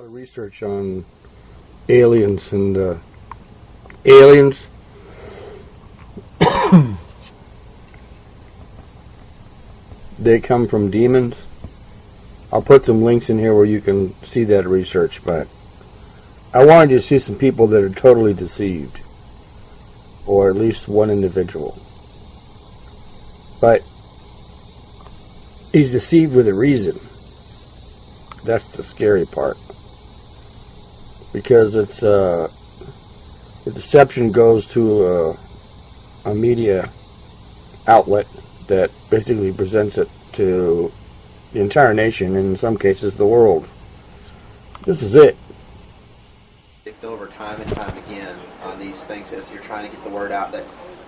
lot of research on aliens and aliens. They come from demons. I'll put some links in here where you can see that research, but I wanted you to see some people that are totally deceived, or at least one individual. But he's deceived with a reason. That's the scary part, because it's the deception goes to a media outlet that basically presents it to the entire nation, and in some cases the world. This is it. Over time and time again on these things as you're trying to get the word out that,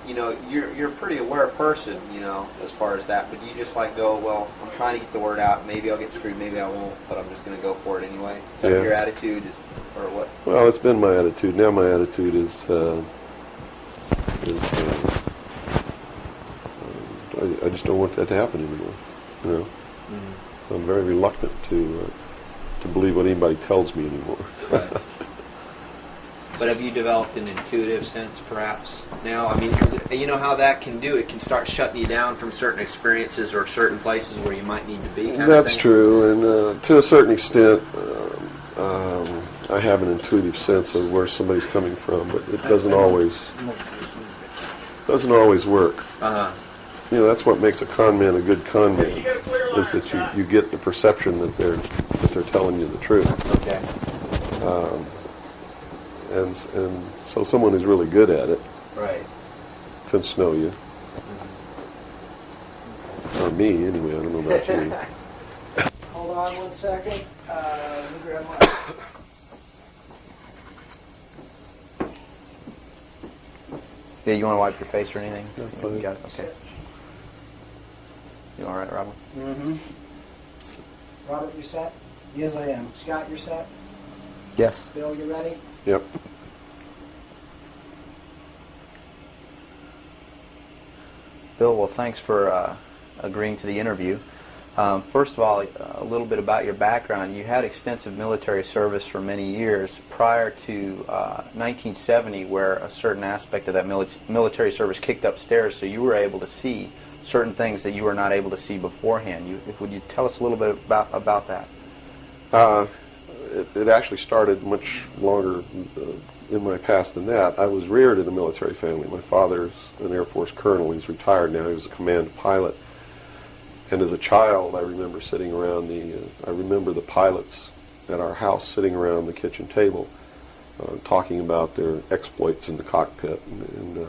you know, you're a pretty aware person, you know, as far as that, but you just like go, well, I'm trying to get the word out, maybe I'll get screwed, maybe I won't, but I'm just going to go for it anyway. Is that your attitude, or what? Well, it's been my attitude. Now my attitude is I just don't want that to happen anymore, you know. Mm-hmm. So I'm very reluctant to believe what anybody tells me anymore. Right. But have you developed an intuitive sense, perhaps, now? I mean, because you know how that can do. It can start shutting you down from certain experiences or certain places where you might need to be. That's true, and to a certain extent, I have an intuitive sense of where somebody's coming from, but it doesn't always work. Uh-huh. You know, that's what makes a con man a good con man, is that you get the perception that they're telling you the truth. Okay. And so someone who's really good at it, right, can snow you. Or me, anyway. I don't know about you. Hold on 1 second. Let me grab my... Yeah, you want to wipe your face or anything? No, fine. You got it? Okay. You all right, Robert? Mm-hmm. Robert, you set? Yes, I am. Scott, you're set? Yes. Bill, you ready? Yep. Bill, well, thanks for agreeing to the interview. First of all, a little bit about your background. You had extensive military service for many years prior to 1970, where a certain aspect of that military service kicked upstairs, so you were able to see certain things that you were not able to see beforehand. Would you tell us a little bit about that? It actually started much longer in my past than that. I was reared in a military family. My father's an Air Force colonel. He's retired now. He was a command pilot. And as a child, I remember sitting around I remember the pilots at our house sitting around the kitchen table talking about their exploits in the cockpit and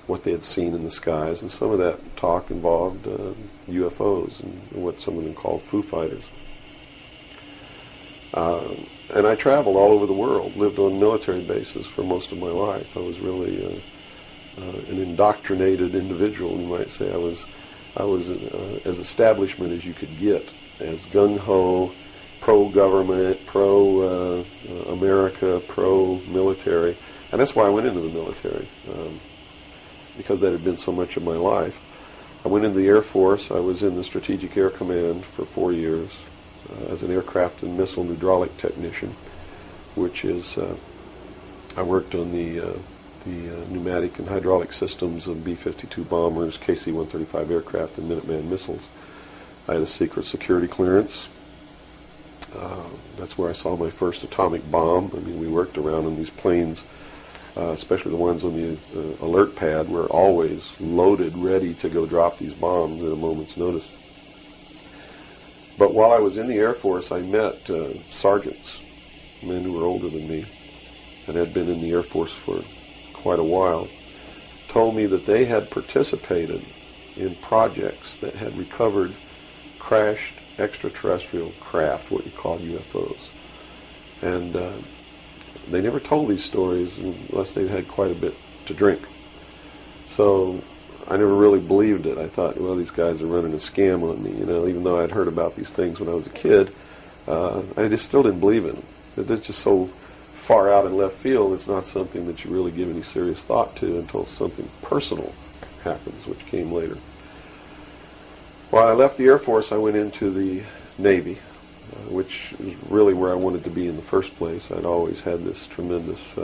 what they had seen in the skies. And some of that talk involved UFOs and what some of them called Foo Fighters. And I traveled all over the world, lived on military bases for most of my life. I was really an indoctrinated individual, you might say. I was as establishment as you could get, as gung-ho, pro-government, pro-America, pro-military. And that's why I went into the military, because that had been so much of my life. I went into the Air Force. I was in the Strategic Air Command for 4 years. As an aircraft and missile hydraulic technician, which is, I worked on the pneumatic and hydraulic systems of B-52 bombers, KC-135 aircraft, and Minuteman missiles. I had a secret security clearance. That's where I saw my first atomic bomb. I mean, we worked around on these planes, especially the ones on the alert pad, were always loaded, ready to go drop these bombs at a moment's notice. But while I was in the Air Force, I met sergeants, men who were older than me, and had been in the Air Force for quite a while, told me that they had participated in projects that had recovered crashed extraterrestrial craft, what you call UFOs. And they never told these stories unless they'd had quite a bit to drink. So I never really believed it. I thought, well, these guys are running a scam on me, you know, even though I'd heard about these things when I was a kid. I just still didn't believe in them. It's just so far out in left field, it's not something that you really give any serious thought to until something personal happens, which came later. While I left the Air Force, I went into the Navy. which is really where I wanted to be in the first place. I'd always had this tremendous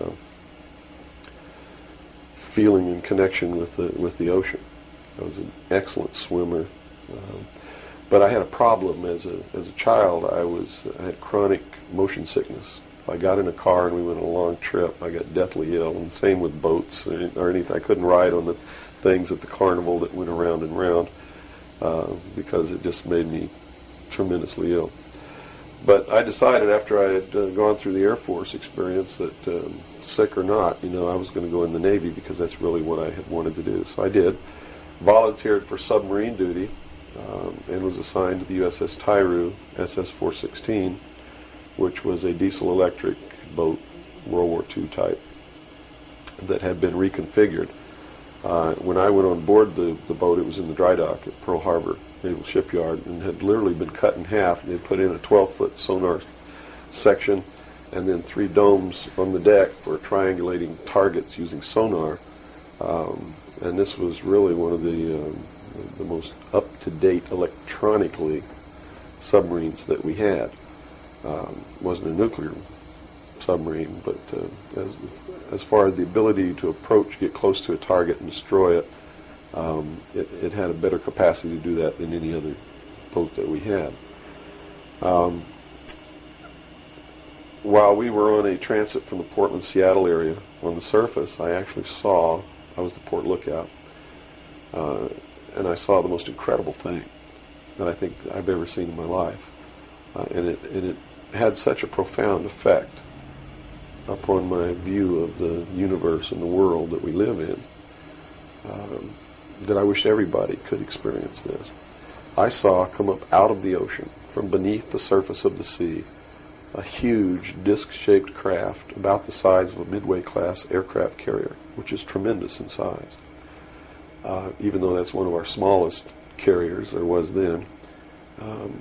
feeling and connection with the ocean. I was an excellent swimmer, but I had a problem as a child. I had chronic motion sickness. If I got in a car and we went on a long trip, I got deathly ill. And same with boats or anything. I couldn't ride on the things at the carnival that went around and round because it just made me tremendously ill. But I decided after I had gone through the Air Force experience that sick or not, I was going to go in the Navy because that's really what I had wanted to do. So I did. Volunteered for submarine duty and was assigned to the USS Tyru, SS-416, which was a diesel-electric boat, World War II type, that had been reconfigured. When I went on board the boat, it was in the dry dock at Pearl Harbor Naval Shipyard and had literally been cut in half. They put in a 12-foot sonar section and then 3 domes on the deck for triangulating targets using sonar. And this was really one of the most up-to-date electronically submarines that we had. Wasn't a nuclear submarine, but as far as the ability to approach, get close to a target and destroy it, it had a better capacity to do that than any other boat that we had. While we were on a transit from the Portland-Seattle area on the surface, I was the port lookout, and I saw the most incredible thing that I think I've ever seen in my life. And it had such a profound effect upon my view of the universe and the world that we live in that I wish everybody could experience this. I saw come up out of the ocean, from beneath the surface of the sea, a huge disc-shaped craft about the size of a Midway-class aircraft carrier, which is tremendous in size. Even though that's one of our smallest carriers, or was then,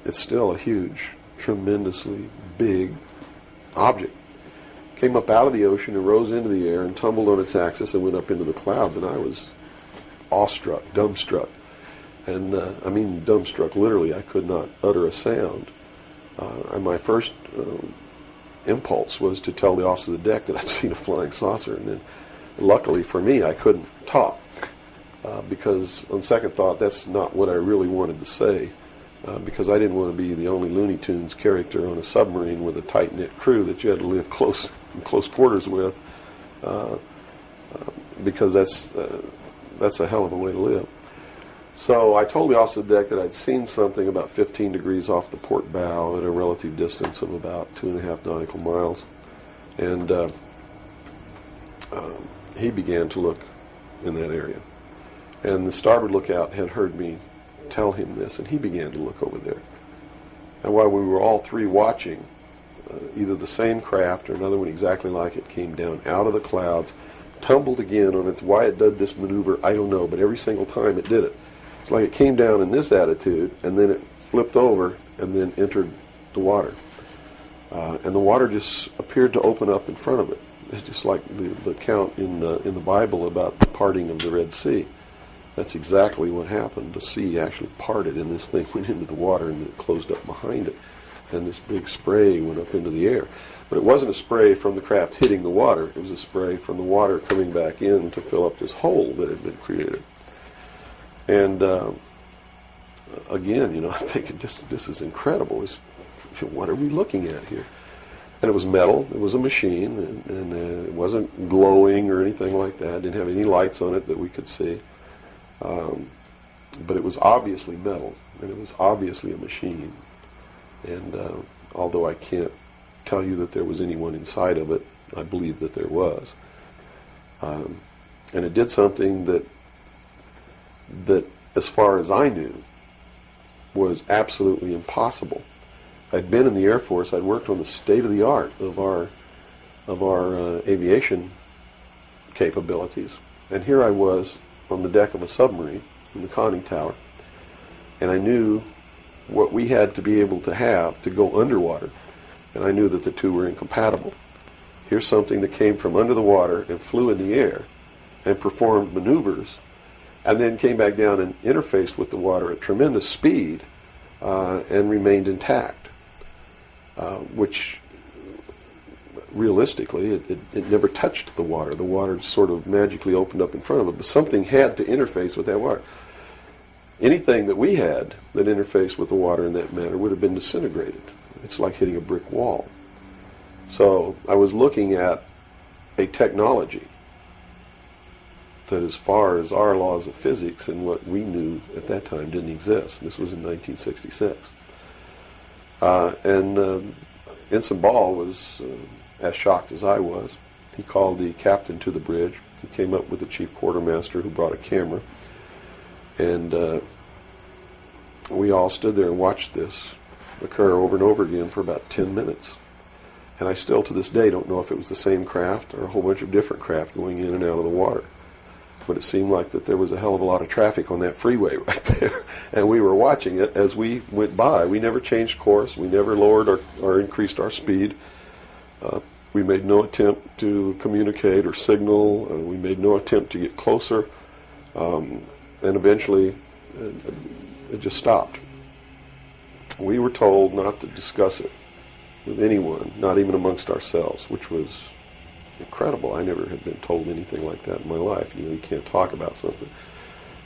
it's still a huge, tremendously big object. Came up out of the ocean and rose into the air and tumbled on its axis and went up into the clouds, and I was awestruck, dumbstruck. And I mean dumbstruck, literally. I could not utter a sound. And my first impulse was to tell the officer of the deck that I'd seen a flying saucer. And then, luckily for me, I couldn't talk because, on second thought, that's not what I really wanted to say. Because I didn't want to be the only Looney Tunes character on a submarine with a tight-knit crew that you had to live in close quarters with, because that's a hell of a way to live. So I told the officer of the deck that I'd seen something about 15 degrees off the port bow at a relative distance of about 2.5 nautical miles. And he began to look in that area. And the starboard lookout had heard me tell him this, and he began to look over there. And while we were all three watching, either the same craft or another one exactly like it came down out of the clouds, tumbled again on its, why it did this maneuver, I don't know, but every single time it did it. It's like it came down in this attitude, and then it flipped over, and then entered the water. And the water just appeared to open up in front of it. It's just like the account in the Bible about the parting of the Red Sea. That's exactly what happened. The sea actually parted, and this thing went into the water, and it closed up behind it. And this big spray went up into the air. But it wasn't a spray from the craft hitting the water. It was a spray from the water coming back in to fill up this hole that had been created. And again, I'm thinking, this is incredible. What are we looking at here? And it was metal. It was a machine, and it wasn't glowing or anything like that. It didn't have any lights on it that we could see. But it was obviously metal, and it was obviously a machine. And although I can't tell you that there was anyone inside of it, I believe that there was. And it did something that, as far as I knew, was absolutely impossible. I'd been in the Air Force. I'd worked on the state-of-the-art of our aviation capabilities. And here I was on the deck of a submarine in the conning tower, and I knew what we had to be able to have to go underwater, and I knew that the two were incompatible. Here's something that came from under the water and flew in the air and performed maneuvers, and then came back down and interfaced with the water at tremendous speed and remained intact. which realistically it never touched the water. The water sort of magically opened up in front of it, but something had to interface with that water. Anything that we had that interfaced with the water in that manner would have been disintegrated. It's like hitting a brick wall. So I was looking at a technology that, as far as our laws of physics and what we knew at that time, didn't exist. This was in 1966. Ensign Ball was as shocked as I was. He called the captain to the bridge. He came up with the chief quartermaster, who brought a camera. And we all stood there and watched this occur over and over again for about 10 minutes. And I still, to this day, don't know if it was the same craft or a whole bunch of different craft going in and out of the water. But it seemed like that there was a hell of a lot of traffic on that freeway right there. And we were watching it as we went by. We never changed course. We never lowered or increased our speed. We made no attempt to communicate or signal. We made no attempt to get closer. And eventually, it just stopped. We were told not to discuss it with anyone, not even amongst ourselves, which was incredible. I never had been told anything like that in my life. You can't talk about something.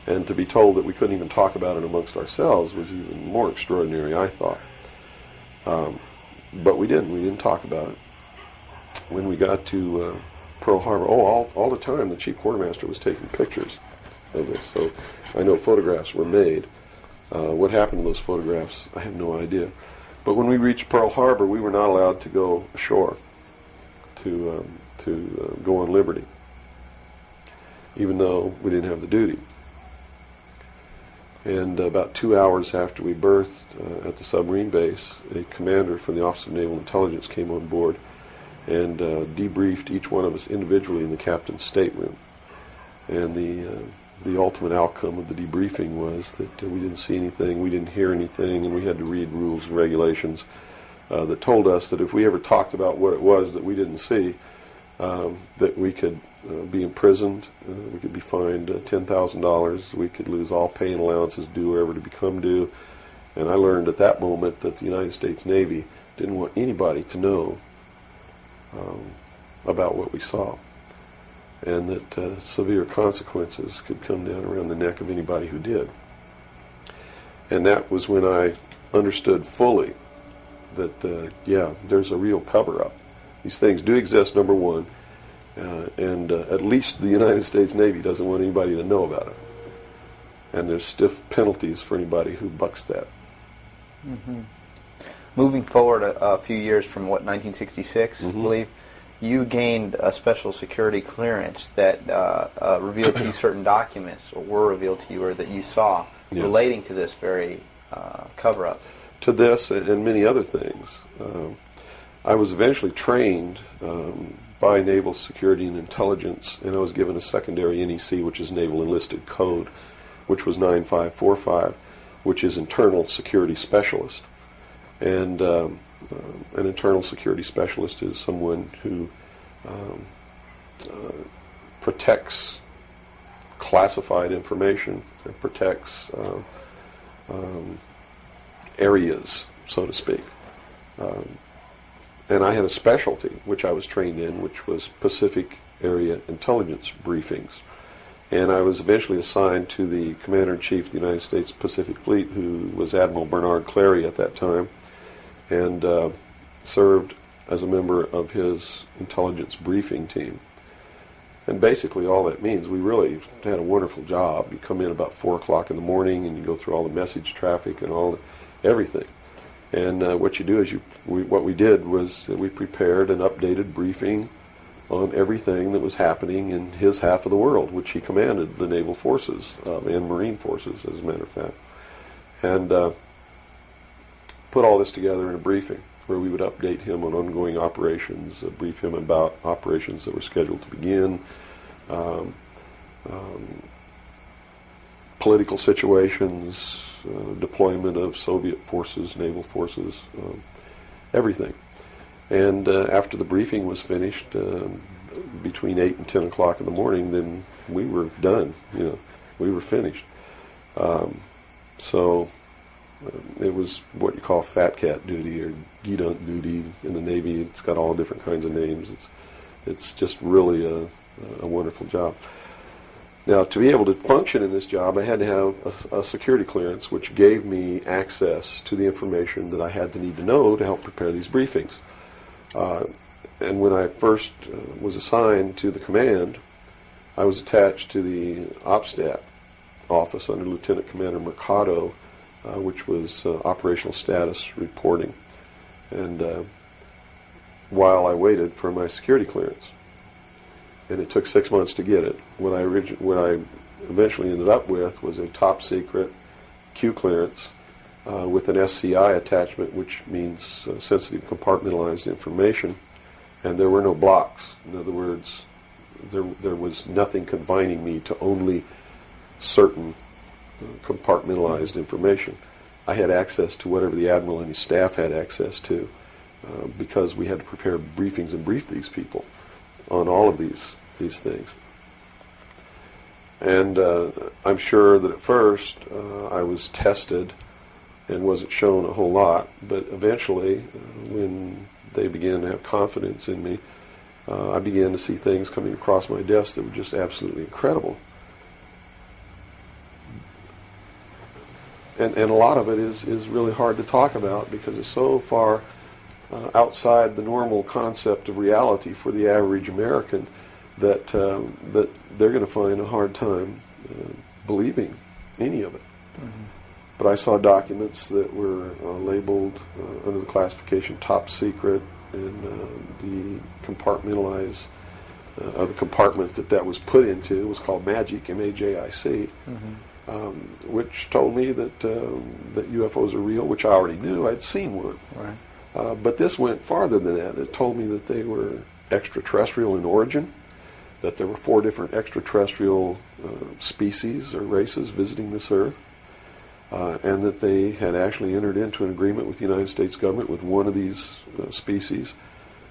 And to be told that we couldn't even talk about it amongst ourselves was even more extraordinary, I thought. But we didn't. We didn't talk about it. When we got to Pearl Harbor, all the time the chief quartermaster was taking pictures of this. So I know photographs were made. What happened to those photographs, I have no idea. But when we reached Pearl Harbor, we were not allowed to go ashore to go on liberty, even though we didn't have the duty. And about 2 hours after we berthed at the submarine base, a commander from the Office of Naval Intelligence came on board and debriefed each one of us individually in the captain's stateroom. And the ultimate outcome of the debriefing was that we didn't see anything, we didn't hear anything, and we had to read rules and regulations that told us that if we ever talked about what it was that we didn't see, that we could be imprisoned, we could be fined $10,000, we could lose all pay and allowances due or ever to become due. And I learned at that moment that the United States Navy didn't want anybody to know about what we saw, and that severe consequences could come down around the neck of anybody who did. And that was when I understood fully that, yeah, there's a real cover-up. These things do exist, number one, and at least the United States Navy doesn't want anybody to know about it. And there's stiff penalties for anybody who bucks that. Mm-hmm. Moving forward a few years from, 1966, I believe, you gained a special security clearance that revealed to you certain documents, or were revealed to you, or that you saw, yes, relating to this very cover-up. To this and many other things. I was eventually trained by Naval Security and Intelligence, and I was given a secondary NEC, which is Naval Enlisted Code, which was 9545, which is Internal Security Specialist. And an internal security specialist is someone who protects classified information and protects areas, so to speak. And I had a specialty, which I was trained in, which was Pacific Area Intelligence Briefings. And I was eventually assigned to the Commander-in-Chief of the United States Pacific Fleet, who was Admiral Bernard Clary at that time, and served as a member of his intelligence briefing team. And basically all that means, we really had a wonderful job. You come in about 4 o'clock in the morning and you go through all the message traffic and everything. And what you do is what we did was that we prepared an updated briefing on everything that was happening in his half of the world, which he commanded the naval forces and marine forces, as a matter of fact. And put all this together in a briefing where we would update him on ongoing operations, brief him about operations that were scheduled to begin, political situations, deployment of Soviet forces, naval forces, everything. And after the briefing was finished, between 8 and 10 o'clock in the morning, then we were done. We were finished. So It was what you call fat cat duty or gedunk duty in the Navy. It's got all different kinds of names. It's just really a wonderful job. Now, to be able to function in this job, I had to have a security clearance, which gave me access to the information that I had to need to know to help prepare these briefings. And when I first was assigned to the command, I was attached to the OPSTAT office under Lieutenant Commander Mercado, which was operational status reporting. And while I waited for my security clearance, and it took 6 months to get it, what I eventually ended up with was a top secret Q clearance with an SCI attachment, which means sensitive compartmentalized information, and there were no blocks. In other words, there was nothing confining me to only certain compartmentalized information. I had access to whatever the admiral and his staff had access to because we had to prepare briefings and brief these people on all of these things. And I'm sure that at first I was tested and wasn't shown a whole lot, but eventually when they began to have confidence in me, I began to see things coming across my desk that were just absolutely incredible. And a lot of it is really hard to talk about because it's so far outside the normal concept of reality for the average American that they're going to find a hard time believing any of it. Mm-hmm. But I saw documents that were labeled under the classification top secret, and the compartmentalized the compartment that was put into was called MAGIC, M-A-J-I-C, mm-hmm. Which told me that UFOs are real, which I already knew. I'd seen one. Right. But this went farther than that. It told me that they were extraterrestrial in origin, that there were 4 different extraterrestrial species or races visiting this Earth, and that they had actually entered into an agreement with the United States government with one of these species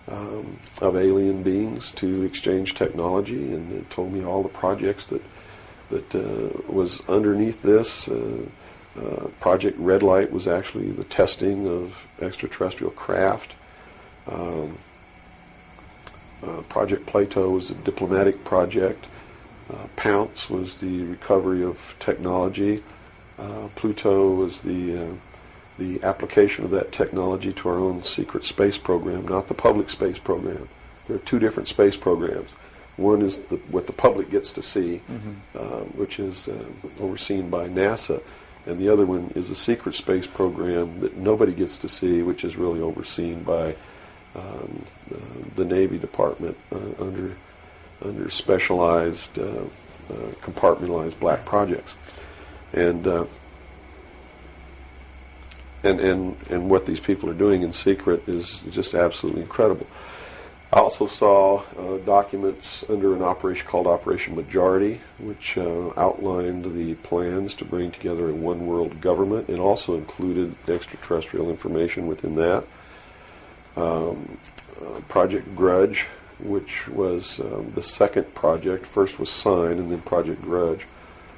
of alien beings to exchange technology, and it told me all the projects that was underneath this. Project Red Light was actually the testing of extraterrestrial craft. Project Plato was a diplomatic project. Pounce was the recovery of technology. Pluto was the application of that technology to our own secret space program, not the public space program. There are 2 different space programs. One is what the public gets to see, mm-hmm. Which is overseen by NASA, and the other one is a secret space program that nobody gets to see, which is really overseen by the Navy Department under specialized compartmentalized black projects, and what these people are doing in secret is just absolutely incredible. I also saw documents under an operation called Operation Majority, which outlined the plans to bring together a one-world government, and also included extraterrestrial information within that. Project Grudge, which was the second project. First was Sign, and then Project Grudge,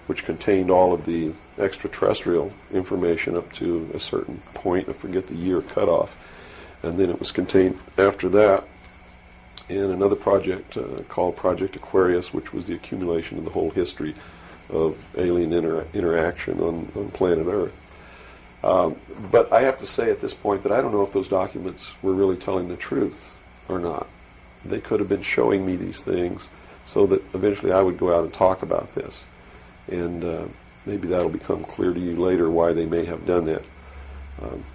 which contained all of the extraterrestrial information up to a certain point. I forget the year cutoff. And then it was contained after that in another project called Project Aquarius, which was the accumulation of the whole history of alien interaction on planet Earth. But I have to say at this point that I don't know if those documents were really telling the truth or not. They could have been showing me these things so that eventually I would go out and talk about this. And maybe that'll become clear to you later why they may have done that.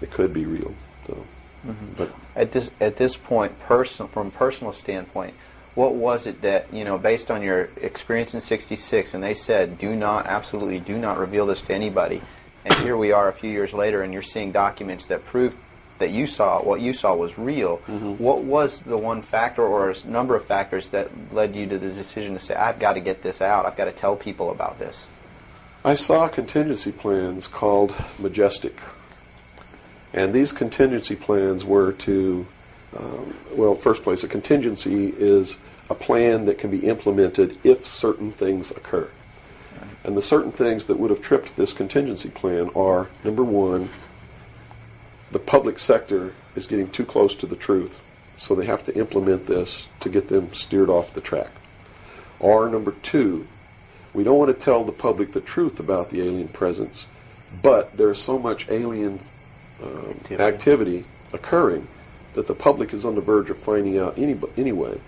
It could be real. So. Mm-hmm. But at this point, from a personal standpoint, what was it that, based on your experience in '66, and they said, absolutely do not reveal this to anybody, and here we are a few years later, and you're seeing documents that prove that what you saw was real. Mm-hmm. What was the one factor or a number of factors that led you to the decision to say, I've got to get this out, I've got to tell people about this? I saw contingency plans called Majestic. And these contingency plans were to, first place, a contingency is a plan that can be implemented if certain things occur. And the certain things that would have tripped this contingency plan are, number one, the public sector is getting too close to the truth, so they have to implement this to get them steered off the track. Or number two, we don't want to tell the public the truth about the alien presence, but there's so much alien activity occurring that the public is on the verge of finding out anyway.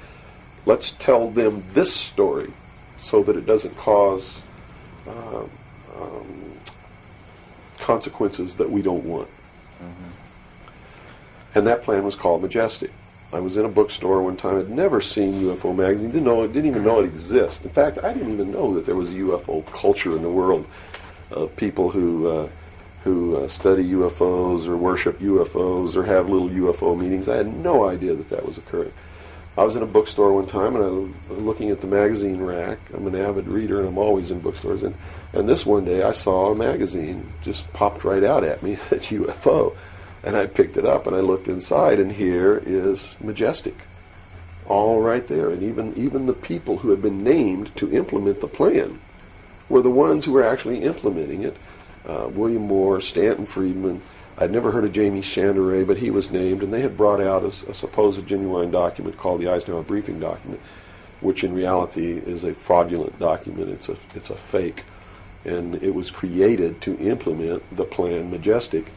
Let's tell them this story so that it doesn't cause consequences that we don't want. And that plan was called Majestic. I was in a bookstore one time. I'd never seen UFO magazine. Didn't even know it existed. In fact, I didn't even know that there was a UFO culture in the world of people who study UFOs or worship UFOs or have little UFO meetings. I had no idea that that was occurring. I was in a bookstore one time and I was looking at the magazine rack. I'm an avid reader and I'm always in bookstores. And this one day I saw a magazine just popped right out at me, at UFO. And I picked it up and I looked inside, and here is Majestic, all right there. And even the people who had been named to implement the plan were the ones who were actually implementing it. William Moore, Stanton Friedman. I'd never heard of Jamie Chanderay, but he was named, and they had brought out a supposed genuine document called the Eisenhower Briefing Document, which in reality is a fraudulent document. It's a fake, and it was created to implement the plan Majestic,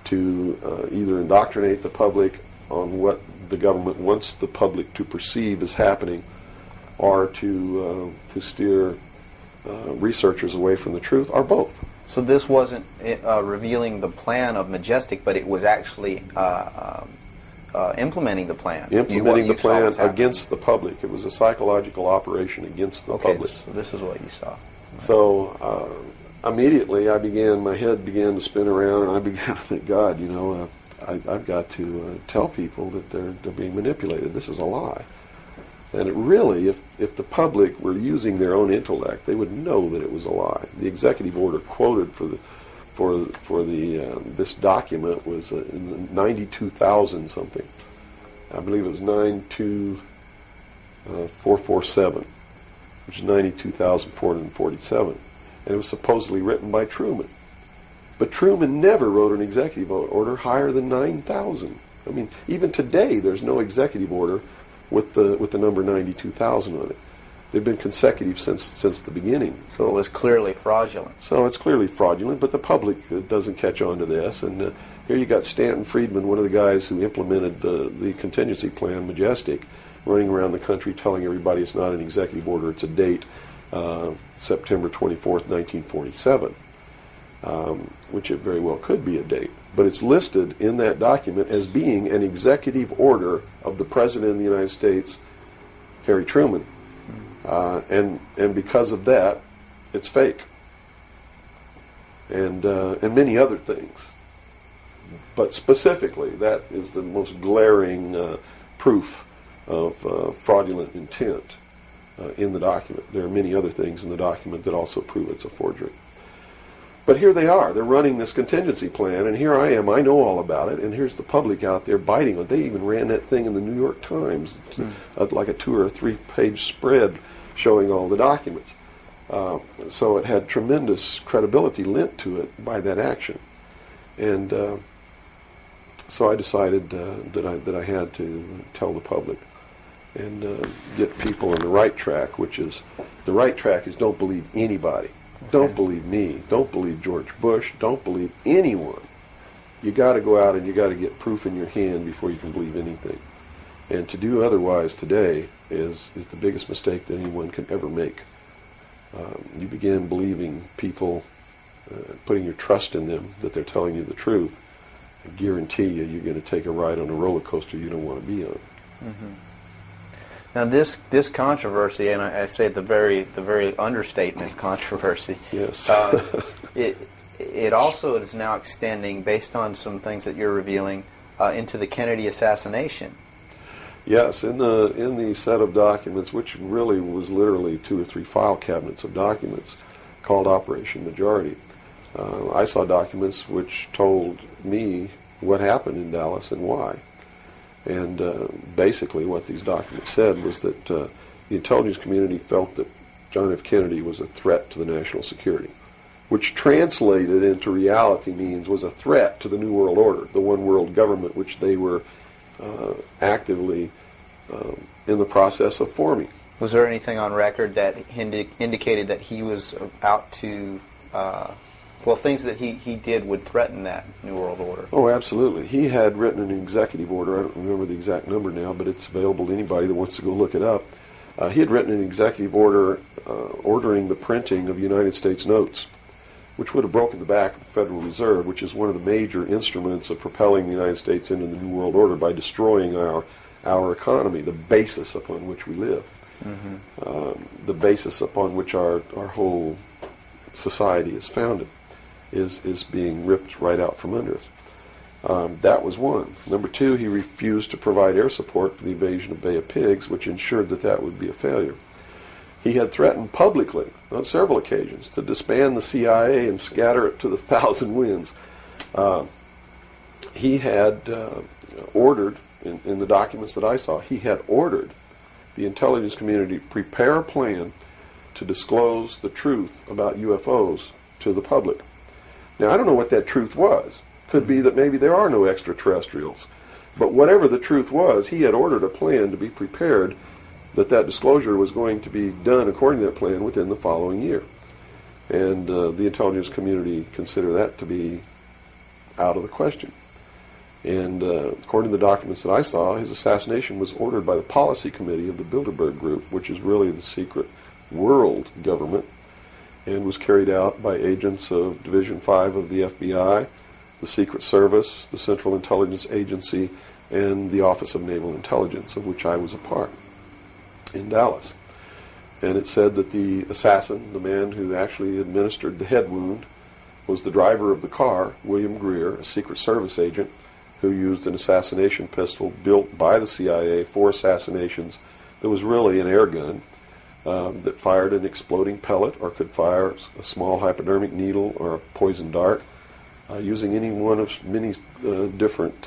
to either indoctrinate the public on what the government wants the public to perceive as happening, or to steer researchers away from the truth, or both. So this wasn't revealing the plan of Majestic, but it was actually implementing the plan. Implementing the plan against the public. It was a psychological operation against the public. So this is what you saw. So immediately my head began to spin around, and I began to think, God, I've got to tell people that they're being manipulated. This is a lie. And it really, if the public were using their own intellect, they would know that it was a lie. The executive order quoted for this document was 92,000 something. I believe it was 92447, which is 92,447. And it was supposedly written by Truman. But Truman never wrote an executive order higher than 9,000. I mean, even today, there's no executive order with the number 92,000 on it. They've been consecutive since the beginning. So it was clearly fraudulent. So it's clearly fraudulent, but the public doesn't catch on to this. And here you got Stanton Friedman, one of the guys who implemented the contingency plan, Majestic, running around the country telling everybody it's not an executive order, it's a date, September 24th, 1947, which it very well could be a date. But it's listed in that document as being an executive order of the President of the United States, Harry Truman. And because of that, it's fake. And many other things. But specifically, that is the most glaring proof of fraudulent intent in the document. There are many other things in the document that also prove it's a forgery. But here they are. They're running this contingency plan, and here I am. I know all about it, and here's the public out there biting on it. They even ran that thing in the New York Times, like a 2 or 3 page spread showing all the documents. So it had tremendous credibility lent to it by that action. And so I decided that I had to tell the public and get people on the right track, which is, the right track is don't believe anybody. Don't believe me. Don't believe George Bush. Don't believe anyone. You got to go out and you got to get proof in your hand before you can believe anything. And to do otherwise today is the biggest mistake that anyone can ever make. You begin believing people, putting your trust in them, that they're telling you the truth. I guarantee you're going to take a ride on a roller coaster you don't want to be on. Mm-hmm. Now this controversy, and I say the very understatement controversy. Yes. It also is now extending, based on some things that you're revealing, into the Kennedy assassination. Yes, in the set of documents, which really was literally 2 or 3 file cabinets of documents, called Operation Majority, I saw documents which told me what happened in Dallas and why. And basically what these documents said was that the intelligence community felt that John F. Kennedy was a threat to the national security. which translated into reality means was a threat to the New World Order, the one world government which they were actively in the process of forming. Was there anything on record that indicated that he was out to, things that he did would threaten that New World Order? Oh, absolutely. He had written an executive order. I don't remember the exact number now, but it's available to anybody that wants to go look it up. He had written an executive order ordering the printing of United States notes, which would have broken the back of the Federal Reserve, which is one of the major instruments of propelling the United States into the New World Order by destroying our economy, the basis upon which we live, the basis upon which our whole society is founded, is being ripped right out from under us. That was one. Number two, he refused to provide air support for the invasion of Bay of Pigs, which ensured that would be a failure. He had threatened publicly on several occasions to disband the CIA and scatter it to the thousand winds. He had ordered, in the documents that I saw, he had ordered the intelligence community to prepare a plan to disclose the truth about UFOs to the public. Now, I don't know what that truth was. Could be that maybe there are no extraterrestrials. But whatever the truth was, he had ordered a plan to be prepared that disclosure was going to be done according to that plan within the following year. And the intelligence community considered that to be out of the question. And according to the documents that I saw, his assassination was ordered by the policy committee of the Bilderberg Group, which is really the secret world government, and was carried out by agents of Division 5 of the FBI, the Secret Service, the Central Intelligence Agency, and the Office of Naval Intelligence, of which I was a part, in Dallas. And it said that the assassin, the man who actually administered the head wound, was the driver of the car, William Greer, a Secret Service agent, who used an assassination pistol built by the CIA for assassinations that was really an air gun that fired an exploding pellet or could fire a small hypodermic needle or a poison dart using any one of many different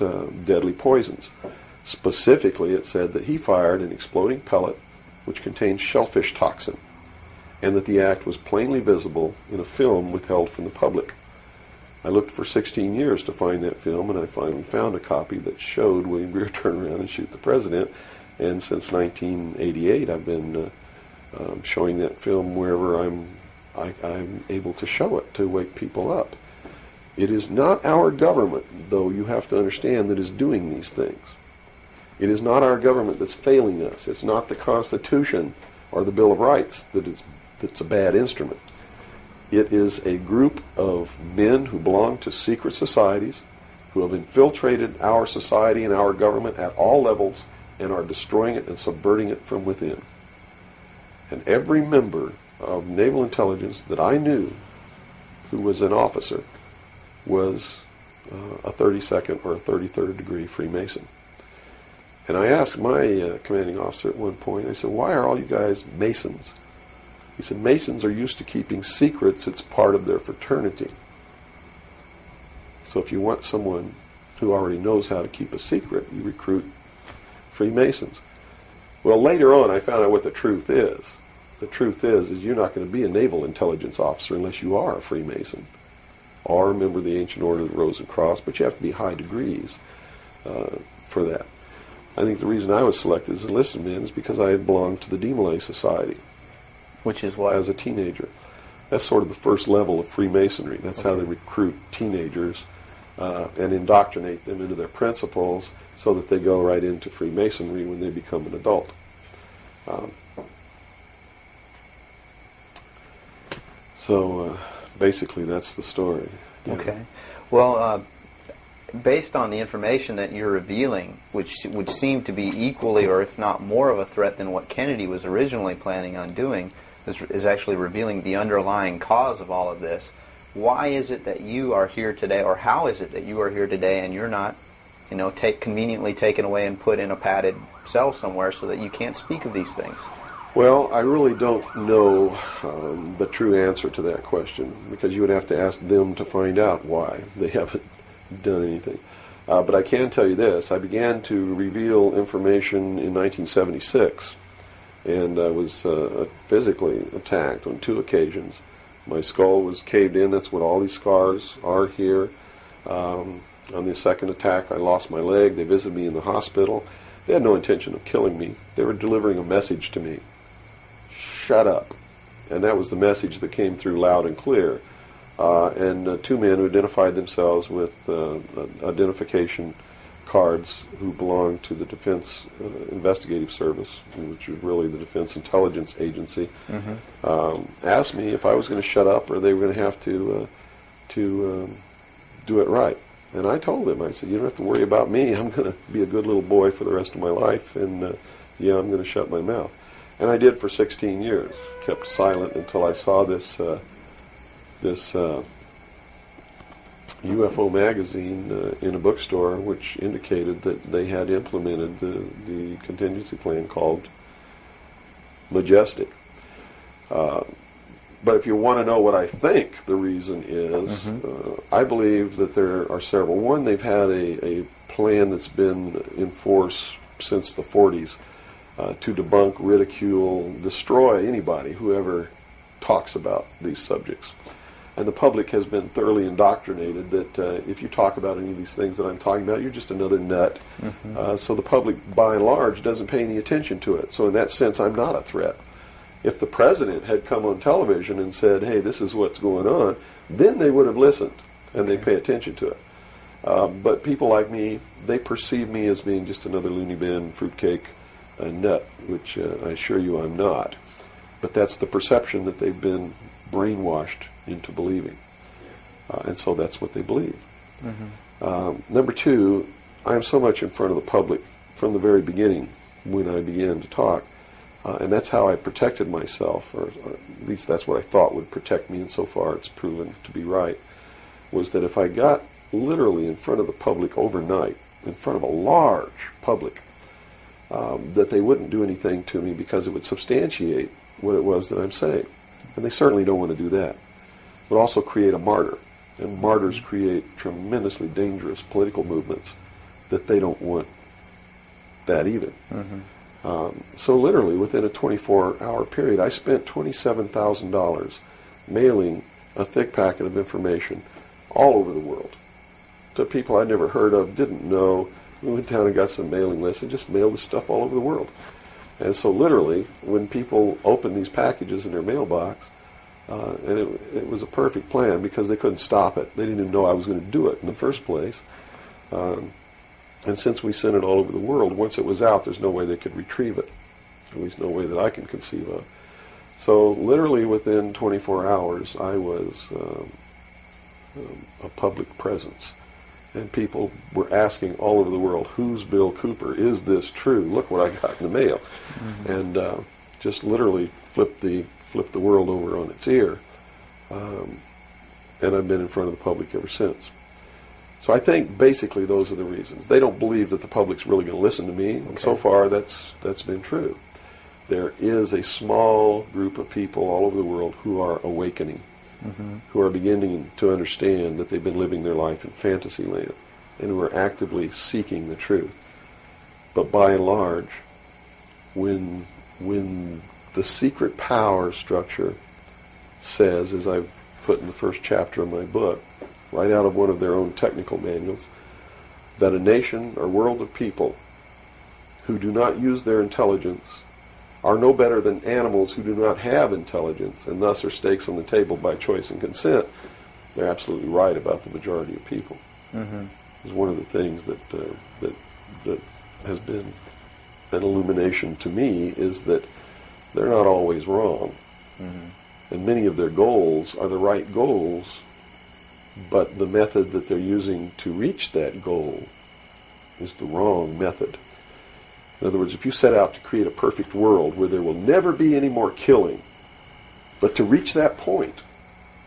deadly poisons. Specifically, it said that he fired an exploding pellet which contained shellfish toxin, and that the act was plainly visible in a film withheld from the public. I looked for 16 years to find that film, and I finally found a copy that showed William Greer turn around and shoot the president. And since 1988, I've been showing that film wherever I'm able to show it to wake people up. It is not our government, though you have to understand, that is doing these things. It is not our government that's failing us. It's not the Constitution or the Bill of Rights that's a bad instrument. It is a group of men who belong to secret societies who have infiltrated our society and our government at all levels and are destroying it and subverting it from within. And every member of naval intelligence that I knew who was an officer was a 32nd or a 33rd degree Freemason. And I asked my commanding officer at one point, I said, why are all you guys Masons? He said, Masons are used to keeping secrets. It's part of their fraternity. So if you want someone who already knows how to keep a secret, you recruit Freemasons. Well, later on, I found out what the truth is. The truth is you're not going to be a naval intelligence officer unless you are a Freemason or a member of the Ancient Order of the Rose and Cross, but you have to be high degrees for that. I think the reason I was selected as enlisted man is because I had belonged to the Demolay Society. Which is what? As a teenager. That's sort of the first level of Freemasonry. That's how they recruit teenagers and indoctrinate them into their principles so that they go right into Freemasonry when they become an adult. So basically that's the story. Yeah. Okay. Well, based on the information that you're revealing, which would seem to be equally or if not more of a threat than what Kennedy was originally planning on doing, is actually revealing the underlying cause of all of this. Why is it that you are here today, or how is it that you are here today and you're not, conveniently taken away and put in a padded cell somewhere so that you can't speak of these things? Well, I really don't know the true answer to that question, because you would have to ask them to find out why they haven't done anything. But I can tell you this. I began to reveal information in 1976, and I was physically attacked on 2 occasions My skull was caved in. That's what all these scars are here. On the second attack, I lost my leg. They visited me in the hospital. They had no intention of killing me. They were delivering a message to me. Shut up. And that was the message that came through loud and clear. And two men who identified themselves with identification cards who belonged to the Defense Investigative Service, which is really the Defense Intelligence Agency, asked me if I was going to shut up or they were going to have to do it right. And I told them, I said, you don't have to worry about me. I'm going to be a good little boy for the rest of my life, and yeah, I'm going to shut my mouth. And I did for 16 years. Kept silent until I saw this UFO magazine in a bookstore, which indicated that they had implemented the contingency plan called Majestic. But if you want to know what I think the reason is, I believe that there are several. One, they've had a plan that's been in force since the 40s to debunk, ridicule, destroy anybody who ever talks about these subjects. And the public has been thoroughly indoctrinated that if you talk about any of these things that I'm talking about, you're just another nut. So the public, by and large, doesn't pay any attention to it. So in that sense, I'm not a threat. If the president had come on television and said, hey, this is what's going on, then they would have listened and they'd pay attention to it. But people like me, they perceive me as being just another loony bin, fruitcake, nut, which I assure you I'm not. But that's the perception that they've been brainwashed into believing. And so that's what they believe. Number two, I am so much in front of the public from the very beginning when I began to talk. And that's how I protected myself, or at least that's what I thought would protect me, and so far it's proven to be right, was that if I got literally in front of the public overnight, in front of a large public, that they wouldn't do anything to me because it would substantiate what it was that I'm saying. And they certainly don't want to do that. It would also create a martyr, and martyrs create tremendously dangerous political movements that they don't want that either. So literally, within a 24-hour period, I spent $27,000 mailing a thick packet of information all over the world to people I'd never heard of, didn't know. We went down and got some mailing lists and just mailed this stuff all over the world. And so literally, when people opened these packages in their mailbox, and it was a perfect plan because they couldn't stop it. They didn't even know I was going to do it in the first place. And since we sent it all over the world, once it was out, there's no way they could retrieve it. At least no way that I can conceive of. So literally within 24 hours, I was a public presence. And people were asking all over the world, who's Bill Cooper? Is this true? Look what I got in the mail. And just literally flipped the world over on its ear. And I've been in front of the public ever since. So I think basically those are the reasons. They don't believe that the public's really going to listen to me, and so far that's been true. There is a small group of people all over the world who are awakening, who are beginning to understand that they've been living their life in fantasy land, and who are actively seeking the truth. But by and large, when the secret power structure says, as I've put in the first chapter of my book, right out of one of their own technical manuals, that a nation or world of people who do not use their intelligence are no better than animals who do not have intelligence, and thus are stakes on the table by choice and consent. They're absolutely right about the majority of people. It's one of the things that has been an illumination to me, is that they're not always wrong. And many of their goals are the right goals, but the method that they're using to reach that goal is the wrong method. In other words, if you set out to create a perfect world where there will never be any more killing, but to reach that point,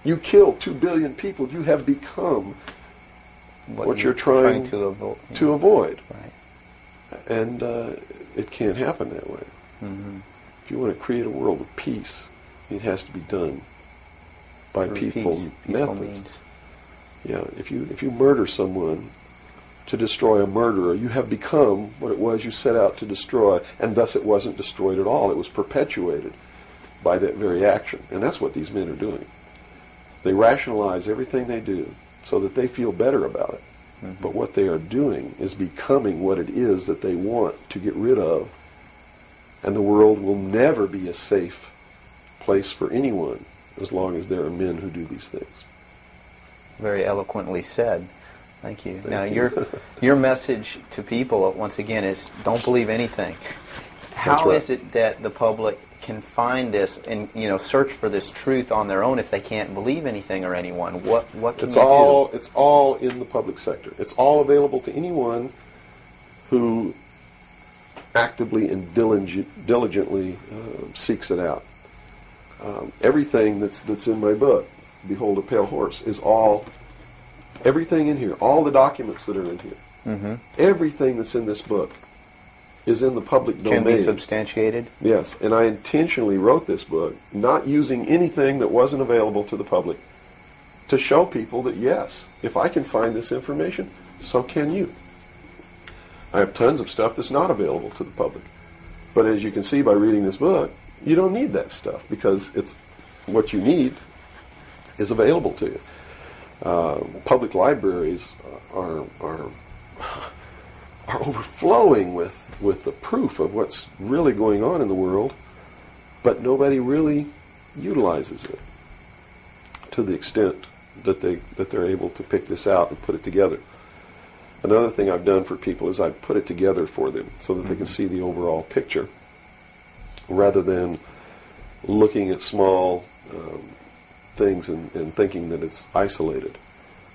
you kill 2 billion people, you have become what you're trying to avoid. Right. And it can't happen that way. If you want to create a world of peace, it has to be done by peaceful methods. Means. Yeah, if you murder someone to destroy a murderer, you have become what it was you set out to destroy, and thus it wasn't destroyed at all. It was perpetuated by that very action, and that's what these men are doing. They rationalize everything they do so that they feel better about it. But what they are doing is becoming what it is that they want to get rid of. And the world will never be a safe place for anyone as long as there are men who do these things. Very eloquently said. Thank you. Now, you. your message to people, once again, is don't believe anything. How right. is it that the public can find this and search for this truth on their own if they can't believe anything or anyone? What can you do? It's all in the public sector. It's all available to anyone who actively and diligently seeks it out. Everything that's in my book, Behold a Pale Horse, is everything in here, all the documents that are in here, everything that's in this book is in the public domain. Can be substantiated? Yes, and I intentionally wrote this book not using anything that wasn't available to the public to show people that, yes, if I can find this information, so can you. I have tons of stuff that's not available to the public. But as you can see by reading this book, you don't need that stuff because it's what you need is available to you. Public libraries are overflowing with the proof of what's really going on in the world, but nobody really utilizes it to the extent that they're able to pick this out and put it together. Another thing I've done for people is I've put it together for them so that they can see the overall picture rather than looking at small things and thinking that it's isolated.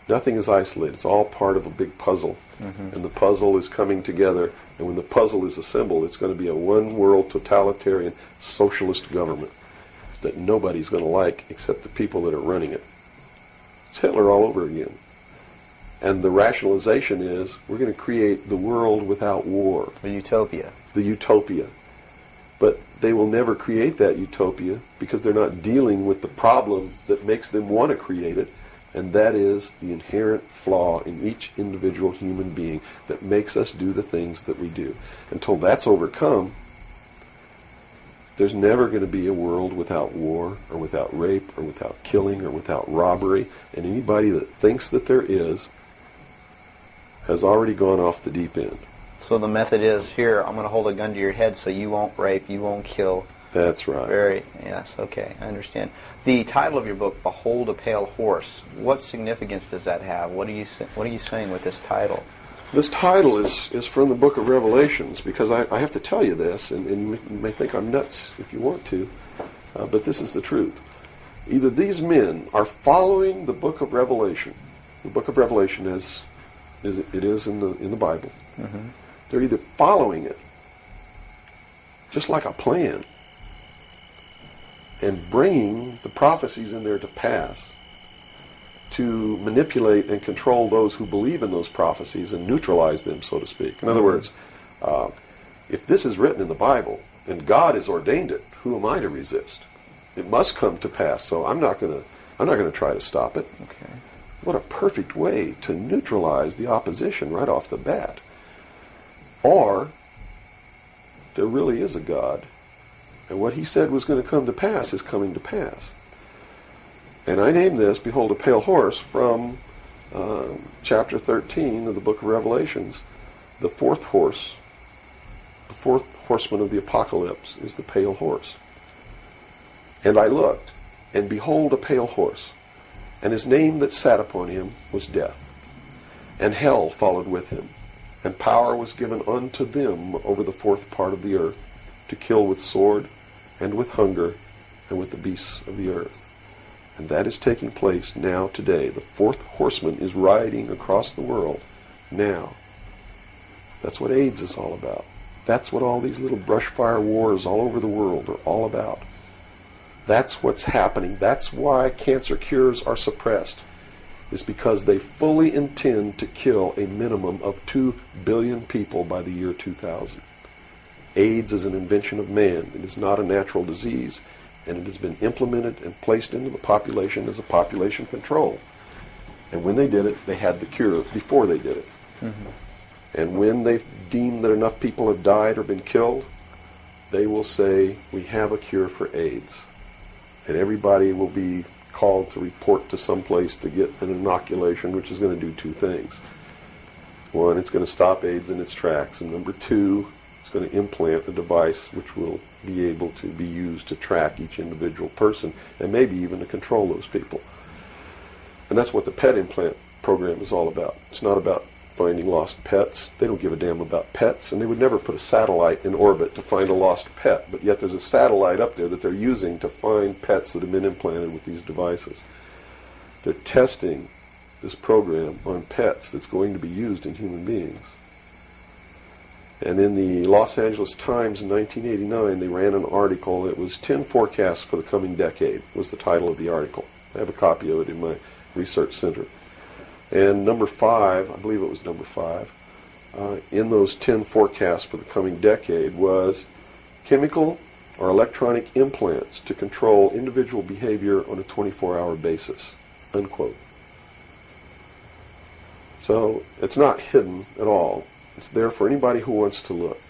Nothing is isolated. It's all part of a big puzzle. And the puzzle is coming together, and when the puzzle is assembled, it's going to be a one-world totalitarian socialist government that nobody's going to like except the people that are running it. It's Hitler all over again. And the rationalization is we're going to create the world without war. The utopia. The utopia. But they will never create that utopia because they're not dealing with the problem that makes them want to create it, and that is the inherent flaw in each individual human being that makes us do the things that we do. Until that's overcome, there's never going to be a world without war or without rape or without killing or without robbery, and anybody that thinks that there is has already gone off the deep end. So the method is, here, I'm going to hold a gun to your head so you won't rape, you won't kill. That's right. Yes, okay, I understand. The title of your book, Behold a Pale Horse, what significance does that have? What are you saying with this title? This title is from the book of Revelations, because I have to tell you this, and you may think I'm nuts if you want to, but this is the truth. Either these men are following the book of Revelation. The book of Revelation is in the Bible. They're either following it, just like a plan, and bringing the prophecies in there to pass to manipulate and control those who believe in those prophecies and neutralize them, so to speak. In other words, if this is written in the Bible and God has ordained it, who am I to resist? It must come to pass, so I'm not going to try to stop it. Okay. What a perfect way to neutralize the opposition right off the bat. Or there really is a God, and what he said was going to come to pass is coming to pass. And I named this, Behold a Pale Horse, from chapter 13 of the book of Revelations. The fourth horseman of the apocalypse is the pale horse. And I looked, and behold a pale horse, and his name that sat upon him was Death. And hell followed with him, and power was given unto them over the fourth part of the earth, to kill with sword, and with hunger, and with the beasts of the earth. And that is taking place now today. The fourth horseman is riding across the world now. That's what AIDS is all about. That's what all these little brush fire wars all over the world are all about. That's what's happening. That's why cancer cures are suppressed. Is because they fully intend to kill a minimum of 2 billion people by the year 2000. AIDS is an invention of man. It is not a natural disease, and it has been implemented and placed into the population as a population control. And when they did it, they had the cure before they did it. And when they've deemed that enough people have died or been killed, they will say, we have a cure for AIDS. And everybody will be called to report to some place to get an inoculation, which is going to do two things. One, it's going to stop AIDS in its tracks, and number two, it's going to implant a device which will be able to be used to track each individual person and maybe even to control those people. And that's what the pet implant program is all about. It's not about finding lost pets. They don't give a damn about pets, and they would never put a satellite in orbit to find a lost pet, but yet there's a satellite up there that they're using to find pets that have been implanted with these devices. They're testing this program on pets that's going to be used in human beings. And in the Los Angeles Times in 1989, they ran an article. It was 10 forecasts for the coming decade, was the title of the article. I have a copy of it in my research center. And number 5, I believe it was number 5, in those 10 forecasts for the coming decade was chemical or electronic implants to control individual behavior on a 24-hour basis, unquote. So it's not hidden at all. It's there for anybody who wants to look.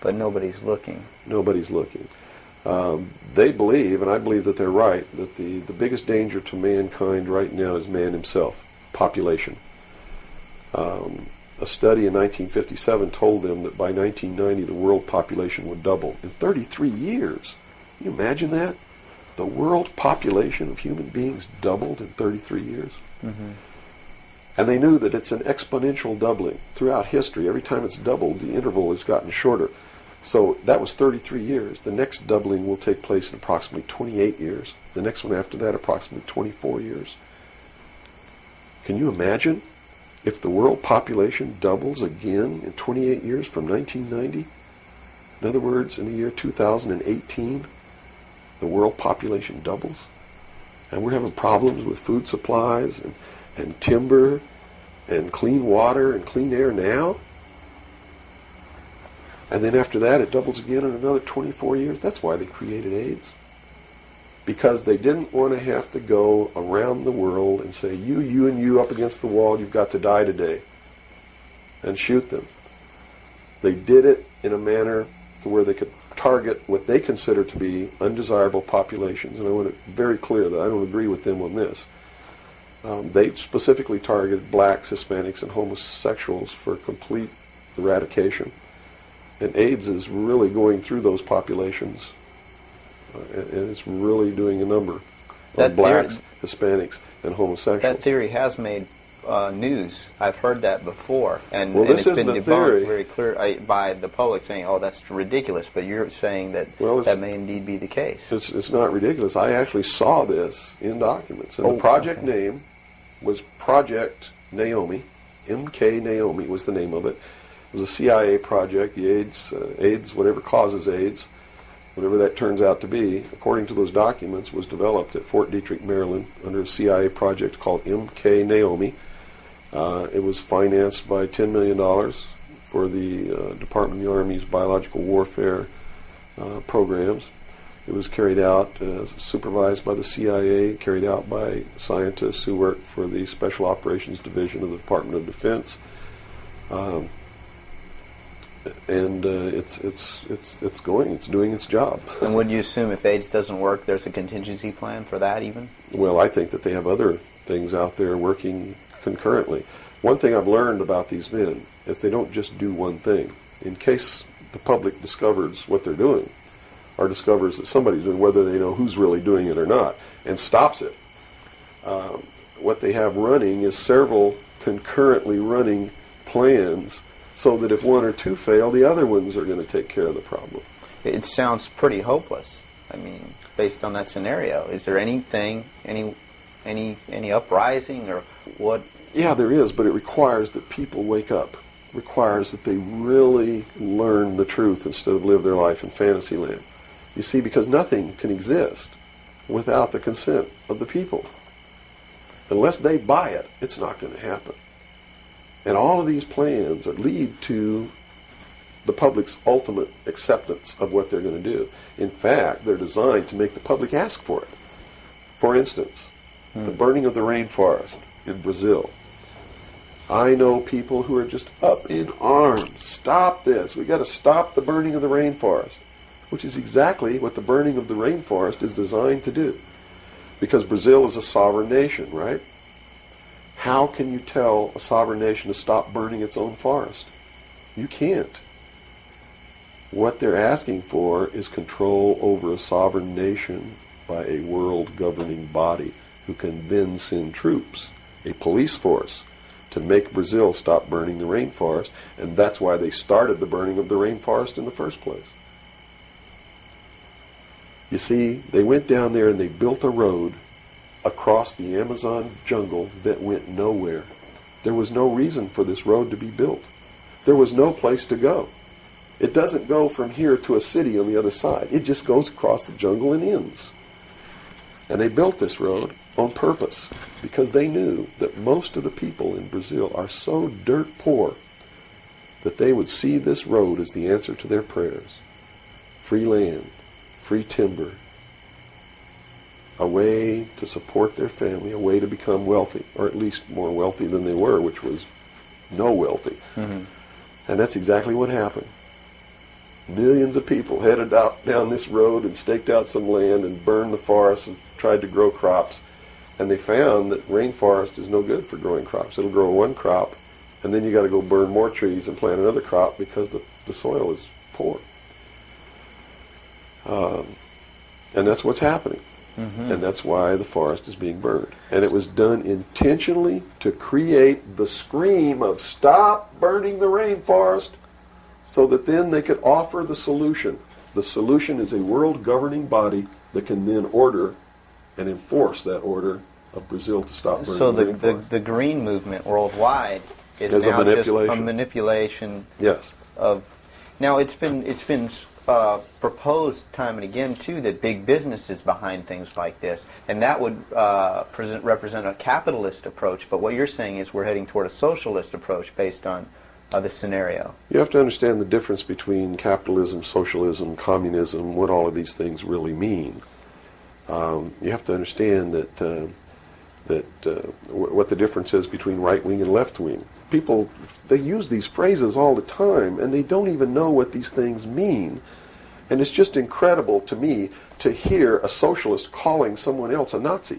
But nobody's looking. Nobody's looking. They believe, and I believe that they're right, that the biggest danger to mankind right now is man himself, population. A study in 1957 told them that by 1990 the world population would double. In 33 years. Can you imagine that? The world population of human beings doubled in 33 years. Mm-hmm. And they knew that it's an exponential doubling. Throughout history, every time it's doubled, the interval has gotten shorter. So that was 33 years. The next doubling will take place in approximately 28 years. The next one after that, approximately 24 years. Can you imagine if the world population doubles again in 28 years from 1990? In other words, in the year 2018, the world population doubles. And we're having problems with food supplies and timber and clean water and clean air now. And then after that, it doubles again in another 24 years. That's why they created AIDS. Because they didn't want to have to go around the world and say, you, and you up against the wall, you've got to die today. And shoot them. They did it in a manner to where they could target what they consider to be undesirable populations. And I want to be very clear that I don't agree with them on this. They specifically targeted blacks, Hispanics, and homosexuals for complete eradication. And AIDS is really going through those populations, and it's really doing a number on blacks, Hispanics, and homosexuals. That theory has made news. I've heard that before, and this it's been isn't a debunked theory. very clear by the public, saying, "Oh, that's ridiculous." But you're saying that that may indeed be the case. It's not ridiculous. I actually saw this in documents, and the project name was Project Naomi. MK Naomi was the name of it. It was a CIA project. The AIDS, whatever causes AIDS, whatever that turns out to be, according to those documents, was developed at Fort Detrick, Maryland, under a CIA project called MK Naomi. It was financed by $10 million for the Department of the Army's biological warfare programs. It was carried out, supervised by the CIA, carried out by scientists who worked for the Special Operations Division of the Department of Defense. And it's doing its job. And would you assume if AIDS doesn't work, there's a contingency plan for that even? Well, I think that they have other things out there working concurrently. One thing I've learned about these men is they don't just do one thing. In case the public discovers what they're doing, or discovers that somebody's doing, whether they know who's really doing it or not, and stops it, what they have running is several concurrently running plans, so that if one or two fail, the other ones are going to take care of the problem. It sounds pretty hopeless. I mean, based on that scenario, is there anything, any uprising or what? Yeah, there is, but it requires that people wake up. It requires that they really learn the truth instead of live their life in fantasy land. You see, because nothing can exist without the consent of the people. Unless they buy it, it's not going to happen. And all of these plans lead to the public's ultimate acceptance of what they're going to do. In fact, they're designed to make the public ask for it. For instance, the burning of the rainforest in Brazil. I know people who are just up in arms. Stop this. We've got to stop the burning of the rainforest. which is exactly what the burning of the rainforest is designed to do. Because Brazil is a sovereign nation, right? How can you tell a sovereign nation to stop burning its own forest? You can't. What they're asking for is control over a sovereign nation by a world governing body who can then send troops, a police force, to make Brazil stop burning the rainforest, and that's why they started the burning of the rainforest in the first place. You see, they went down there and they built a road across the Amazon jungle that went nowhere. There was no reason for this road to be built. There was no place to go. It doesn't go from here to a city on the other side. It just goes across the jungle and ends. And they built this road on purpose because they knew that most of the people in Brazil are so dirt poor that they would see this road as the answer to their prayers. Free land, free timber, a way to support their family, a way to become wealthy, or at least more wealthy than they were, which was no wealthy. Mm-hmm. And that's exactly what happened. Millions of people headed out down this road and staked out some land and burned the forest and tried to grow crops. And they found that rainforest is no good for growing crops. It'll grow one crop, and then you got to go burn more trees and plant another crop because the soil is poor. And that's what's happening. Mm-hmm. And that's why the forest is being burned. And it was done intentionally to create the scream of stop burning the rainforest, so that then they could offer the solution. The solution is a world governing body that can then order and enforce that order of Brazil to stop burning so the rainforest. the green movement worldwide is As now a manipulation. just a manipulation Yes. of... Now, it's been proposed time and again, too, that big business is behind things like this, and that would represent a capitalist approach, but what you're saying is we're heading toward a socialist approach based on this scenario. You have to understand the difference between capitalism, socialism, communism, what all of these things really mean. You have to understand what the difference is between right wing and left wing. People, they use these phrases all the time, and they don't even know what these things mean. And it's just incredible to me to hear a socialist calling someone else a Nazi.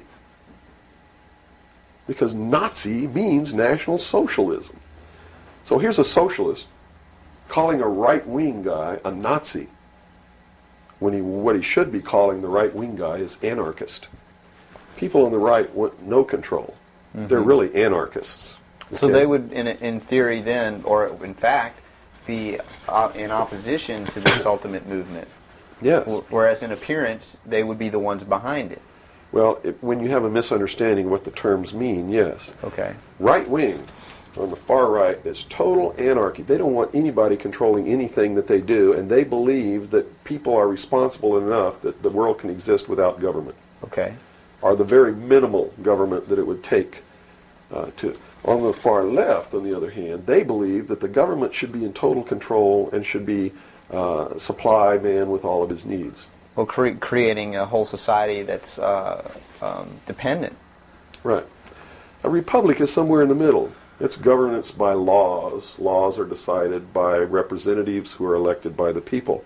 Because Nazi means National Socialism. So here's a socialist calling a right-wing guy a Nazi, when what he should be calling the right-wing guy is anarchist. People on the right want no control. Mm-hmm. They're really anarchists. Okay? So they would, in theory then, or in fact, be in opposition to this ultimate movement. Yes. Whereas in appearance, they would be the ones behind it. Well, when you have a misunderstanding of what the terms mean, yes. Okay. Right-wing on the far right is total anarchy. They don't want anybody controlling anything that they do, and they believe that people are responsible enough that the world can exist without government. Okay. Or the very minimal government that it would take to. On the far left, on the other hand, they believe that the government should be in total control and should be supply man with all of his needs. Well, creating a whole society that's dependent. Right. A republic is somewhere in the middle. It's governance by laws. Laws are decided by representatives who are elected by the people.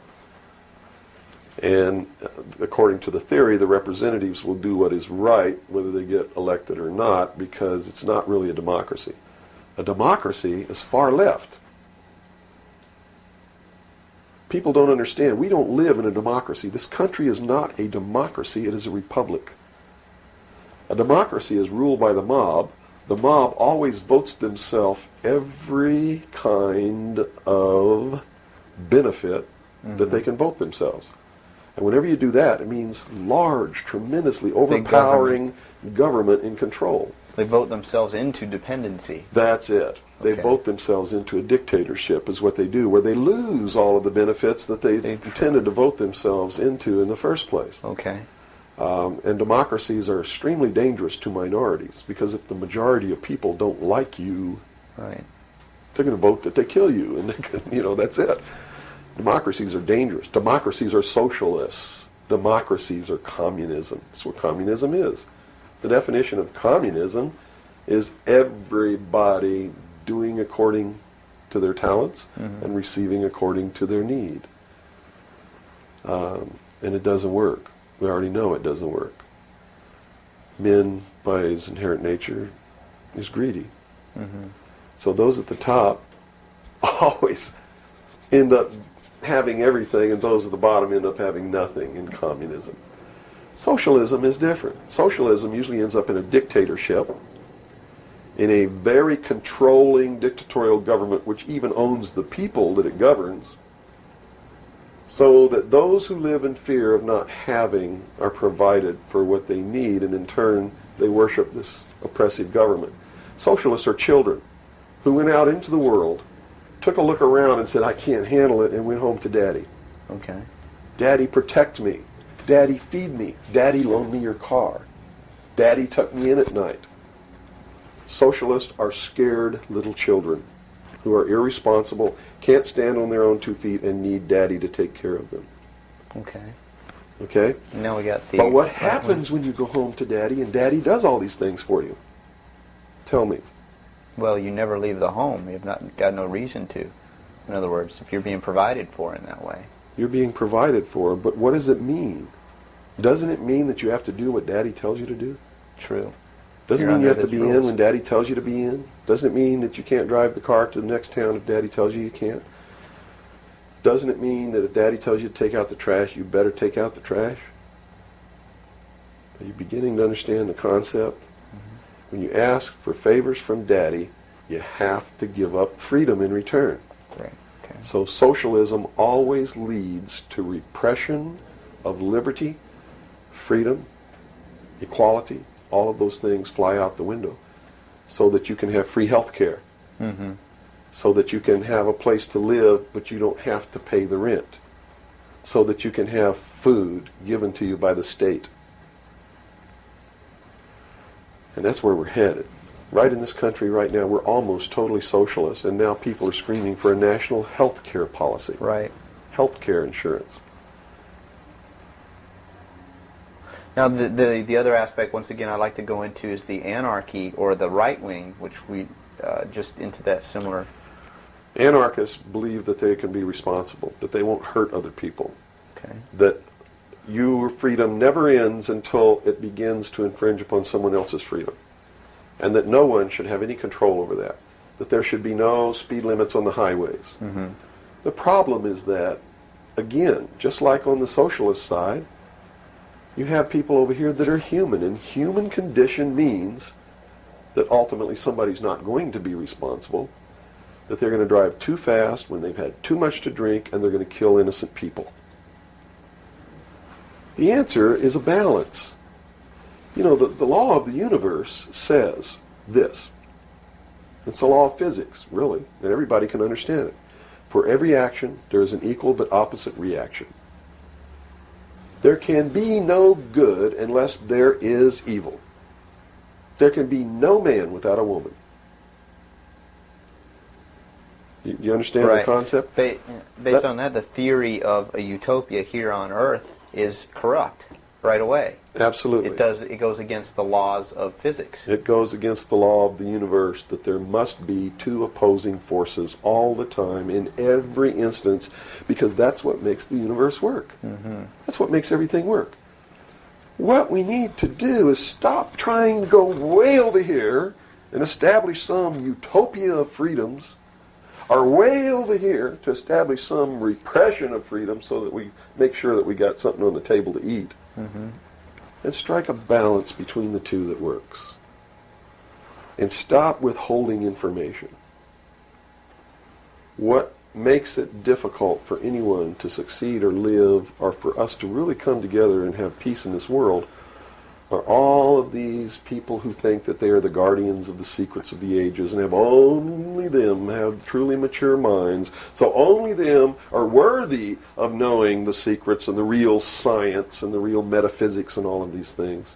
And according to the theory, the representatives will do what is right, whether they get elected or not, because it's not really a democracy. A democracy is far left. People don't understand. We don't live in a democracy. This country is not a democracy. It is a republic. A democracy is ruled by the mob. The mob always votes themselves every kind of benefit that they can vote themselves. And whenever you do that, it means large, tremendously overpowering government in control. They vote themselves into dependency. That's it. They Okay. vote themselves into a dictatorship is what they do, where they lose all of the benefits that they intended to vote themselves into in the first place. Okay. And democracies are extremely dangerous to minorities, because if the majority of people don't like you, Right. they're going to vote that they kill you, and they can, that's it. Democracies are dangerous. Democracies are socialists. Democracies are communism. That's what communism is. The definition of communism is everybody doing according to their talents and receiving according to their need. And it doesn't work. We already know it doesn't work. Men, by his inherent nature, is greedy. So those at the top always end up having everything, and those at the bottom end up having nothing in communism. Socialism is different. Socialism usually ends up in a dictatorship, in a very controlling dictatorial government which even owns the people that it governs, so that those who live in fear of not having are provided for what they need, and in turn they worship this oppressive government. Socialists are children who went out into the world, took a look around and said, I can't handle it, and went home to Daddy. Okay. Daddy, protect me. Daddy, feed me. Daddy, loan me your car. Daddy, tuck me in at night. Socialists are scared little children who are irresponsible, can't stand on their own 2 feet, and need Daddy to take care of them. Okay. Okay? Now we got the... But what happens when you go home to Daddy and Daddy does all these things for you? Tell me. Well, you never leave the home. You've not got no reason to. In other words, if you're being provided for in that way. You're being provided for, but what does it mean? Doesn't it mean that you have to do what Daddy tells you to do? True. Doesn't You're mean you have under to be his in rules. when Daddy tells you to be in? Doesn't it mean that you can't drive the car to the next town if Daddy tells you you can't? Doesn't it mean that if Daddy tells you to take out the trash, you better take out the trash? Are you beginning to understand the concept? When you ask for favors from Daddy, you have to give up freedom in return. Great. Okay. So socialism always leads to repression of liberty, freedom, equality. All of those things fly out the window so that you can have free health care, so that you can have a place to live but you don't have to pay the rent, so that you can have food given to you by the state. And that's where we're headed. Right in this country right now, we're almost totally socialist, and now people are screaming for a national health care policy. Right. Health care insurance. Now, the other aspect, once again, I'd like to go into is the anarchy or the right wing, which we just into that similar... Anarchists believe that they can be responsible, that they won't hurt other people, Okay. that your freedom never ends until it begins to infringe upon someone else's freedom, and that no one should have any control over that there should be no speed limits on the highways. The problem is that, again, just like on the socialist side, you have people over here that are human, and human condition means that ultimately somebody's not going to be responsible, that they're going to drive too fast when they've had too much to drink, and they're going to kill innocent people. The answer is a balance. You know, the law of the universe says this. It's a law of physics, really, and everybody can understand it. For every action, there is an equal but opposite reaction. There can be no good unless there is evil. There can be no man without a woman. You understand the concept? Based on that, the theory of a utopia here on Earth is corrupt right away. Absolutely. It goes against the laws of physics. It goes against the law of the universe that there must be two opposing forces all the time in every instance, because that's what makes the universe work. That's what makes everything work. What we need to do is stop trying to go way over here and establish some utopia of freedoms, or way over here to establish some repression of freedom so that we make sure that we got something on the table to eat. And strike a balance between the two that works. And stop withholding information. What makes it difficult for anyone to succeed or live, or for us to really come together and have peace in this world, are all of these people who think that they are the guardians of the secrets of the ages and have only them have truly mature minds, so only them are worthy of knowing the secrets and the real science and the real metaphysics and all of these things.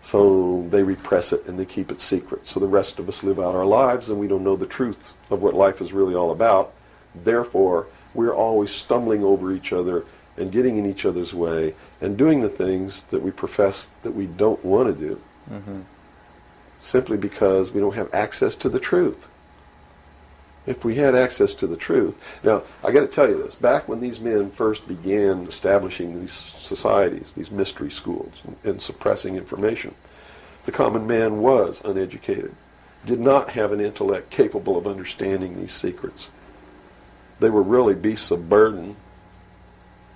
So they repress it and they keep it secret. So the rest of us live out our lives and we don't know the truth of what life is really all about. Therefore, we're always stumbling over each other and getting in each other's way and doing the things that we profess that we don't want to do, simply because we don't have access to the truth. If we had access to the truth. Now, I got to tell you this. Back when these men first began establishing these societies, these mystery schools, and suppressing information, the common man was uneducated, did not have an intellect capable of understanding these secrets. They were really beasts of burden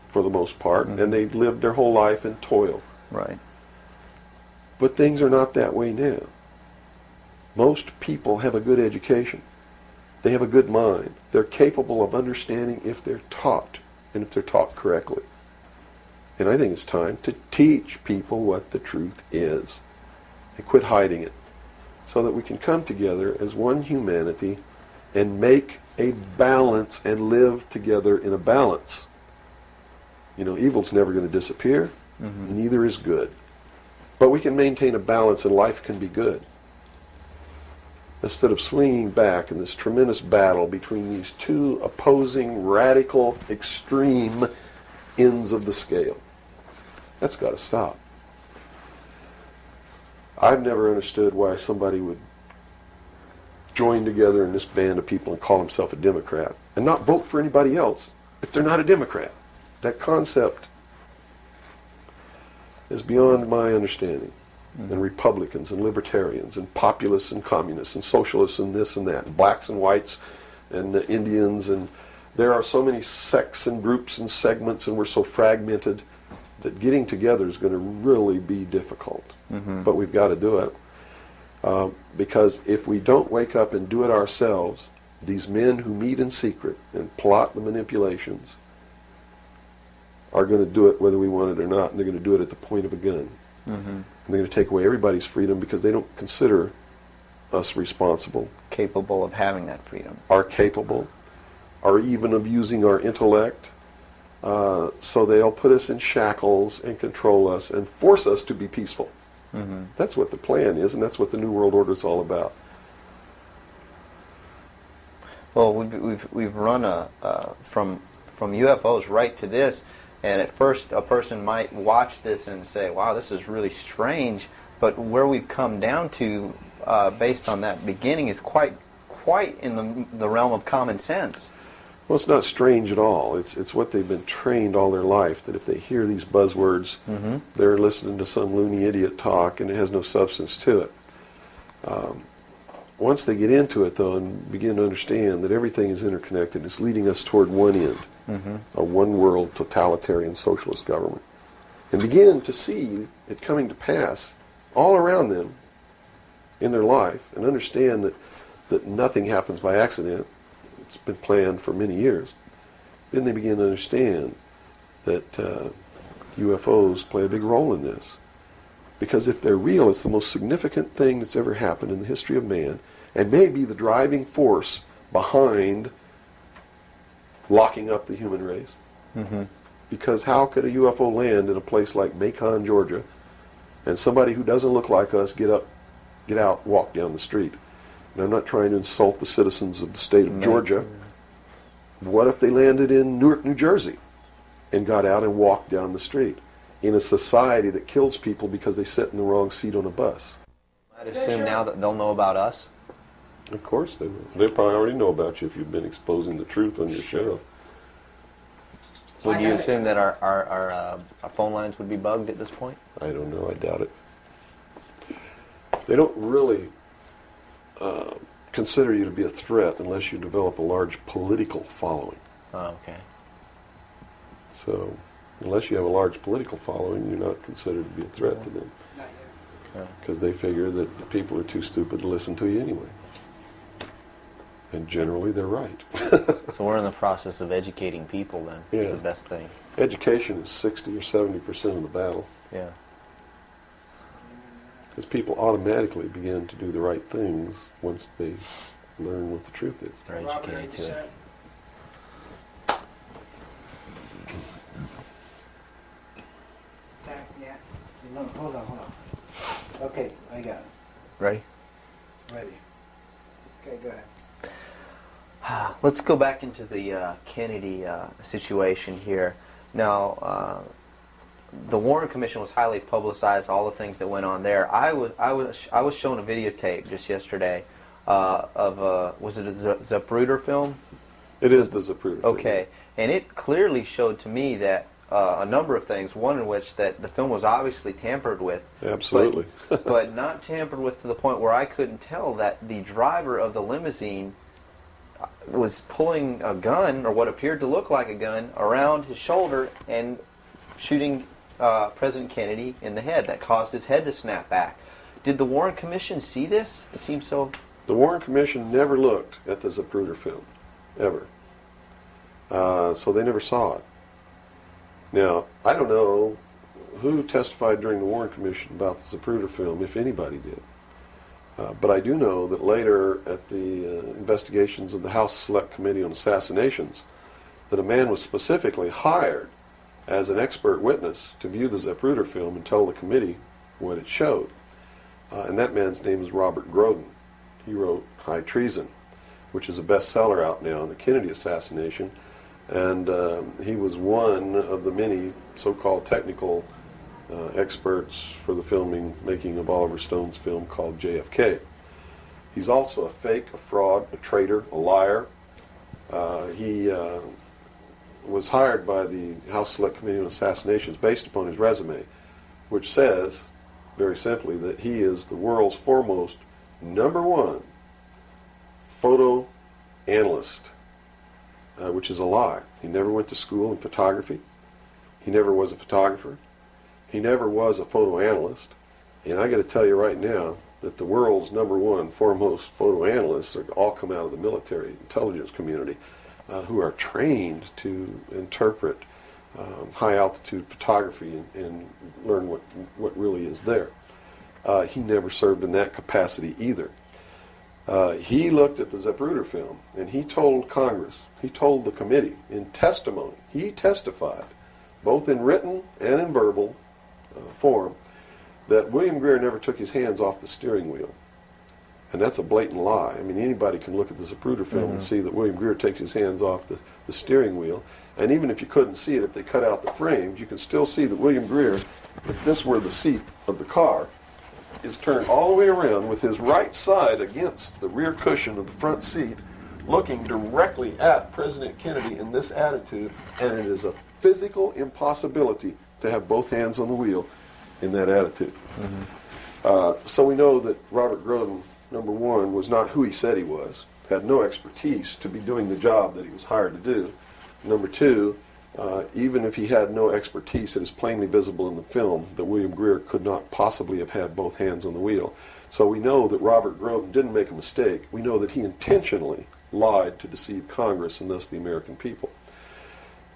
for the most part, and they lived their whole life in toil. Right. But things are not that way now. Most people have a good education. They have a good mind. They're capable of understanding if they're taught, and if they're taught correctly. And I think it's time to teach people what the truth is and quit hiding it, so that we can come together as one humanity and make a balance and live together in a balance. You know, evil's never going to disappear, neither is good. But we can maintain a balance and life can be good. Instead of swinging back in this tremendous battle between these two opposing, radical, extreme ends of the scale. That's got to stop. I've never understood why somebody would join together in this band of people and call himself a Democrat and not vote for anybody else if they're not a Democrat. That concept is beyond my understanding. And Republicans and Libertarians and Populists and Communists and Socialists and this and that, and blacks and whites and Indians, and there are so many sects and groups and segments, and we're so fragmented that getting together is going to really be difficult. But we've got to do it. Because if we don't wake up and do it ourselves, these men who meet in secret and plot the manipulations are going to do it whether we want it or not, and they're going to do it at the point of a gun. And they're going to take away everybody's freedom because they don't consider us responsible. Capable of having that freedom. Are capable, are even of using our intellect. So they'll put us in shackles and control us and force us to be peaceful. That's what the plan is, and that's what the New World Order is all about. Well, we've run from UFOs right to this. And at first, a person might watch this and say, wow, this is really strange. But where we've come down to, based on that beginning, is quite in the realm of common sense. Well, it's not strange at all. It's what they've been trained all their life, that if they hear these buzzwords, they're listening to some loony idiot talk, and it has no substance to it. Once they get into it, though, and begin to understand that everything is interconnected, it's leading us toward one end. A one-world totalitarian socialist government, and begin to see it coming to pass all around them in their life, and understand that nothing happens by accident. It's been planned for many years. Then they begin to understand that UFOs play a big role in this. Because if they're real, it's the most significant thing that's ever happened in the history of man, and may be the driving force behind locking up the human race. Because how could a UFO land in a place like Macon, Georgia, and somebody who doesn't look like us get out, walk down the street? And I'm not trying to insult the citizens of the state of Georgia. What if they landed in Newark, New Jersey, and got out and walked down the street in a society that kills people because they sit in the wrong seat on a bus? I'd assume now that they'll know about us. Of course they will. They probably already know about you if you've been exposing the truth on your show. Would you assume that our phone lines would be bugged at this point? I don't know. I doubt it. They don't really consider you to be a threat unless you develop a large political following. Oh, okay. So, unless you have a large political following, you're not considered to be a threat to them. Because they figure that the people are too stupid to listen to you anyway. And generally, they're right. So we're in the process of educating people then. Yeah. Is the best thing. Education is 60 or 70% of the battle. Yeah. Because people automatically begin to do the right things once they learn what the truth is. They're educated to it. Yeah. No, hold on. Okay, I got it. Ready? Ready. Okay, go ahead. Let's go back into the Kennedy situation here. Now, the Warren Commission was highly publicized. All the things that went on there. I was shown a videotape just yesterday was it a Zapruder film? It is the Zapruder film. Okay, and it clearly showed to me that a number of things. One in which that the film was obviously tampered with. Absolutely. but not tampered with to the point where I couldn't tell that the driver of the limousine was pulling a gun, or what appeared to look like a gun, around his shoulder and shooting President Kennedy in the head. That caused his head to snap back. Did the Warren Commission see this? It seems so. The Warren Commission never looked at the Zapruder film, ever. So they never saw it. Now, I don't know who testified during the Warren Commission about the Zapruder film, if anybody did. But I do know that later at the investigations of the House Select Committee on Assassinations, that a man was specifically hired as an expert witness to view the Zapruder film and tell the committee what it showed. And that man's name is Robert Groden. He wrote High Treason, which is a bestseller out now on the Kennedy assassination. And he was one of the many so-called technical experts for the making of Oliver Stone's film called JFK. He's also a fake, a fraud, a traitor, a liar. He was hired by the House Select Committee on Assassinations based upon his resume, which says, very simply, that he is the world's foremost #1 photo analyst, which is a lie. He never went to school in photography. He never was a photographer. He never was a photo analyst. And I got to tell you right now that the world's #1 foremost photo analysts are all come out of the military intelligence community, who are trained to interpret high-altitude photography and learn what really is there. He never served in that capacity either. He looked at the Zapruder film, and he told Congress, he told the committee in testimony, he testified, both in written and in verbal form, that William Greer never took his hands off the steering wheel. And that's a blatant lie. I mean, anybody can look at the Zapruder film and see that William Greer takes his hands off the steering wheel. And even if you couldn't see it, if they cut out the frames, you can still see that William Greer, if this were the seat of the car, is turned all the way around with his right side against the rear cushion of the front seat, looking directly at President Kennedy in this attitude, and it is a physical impossibility to have both hands on the wheel in that attitude. So we know that Robert Groden, #1, was not who he said he was, had no expertise to be doing the job that he was hired to do. #2, even if he had no expertise, it is plainly visible in the film that William Greer could not possibly have had both hands on the wheel. So we know that Robert Groden didn't make a mistake. We know that he intentionally lied to deceive Congress and thus the American people.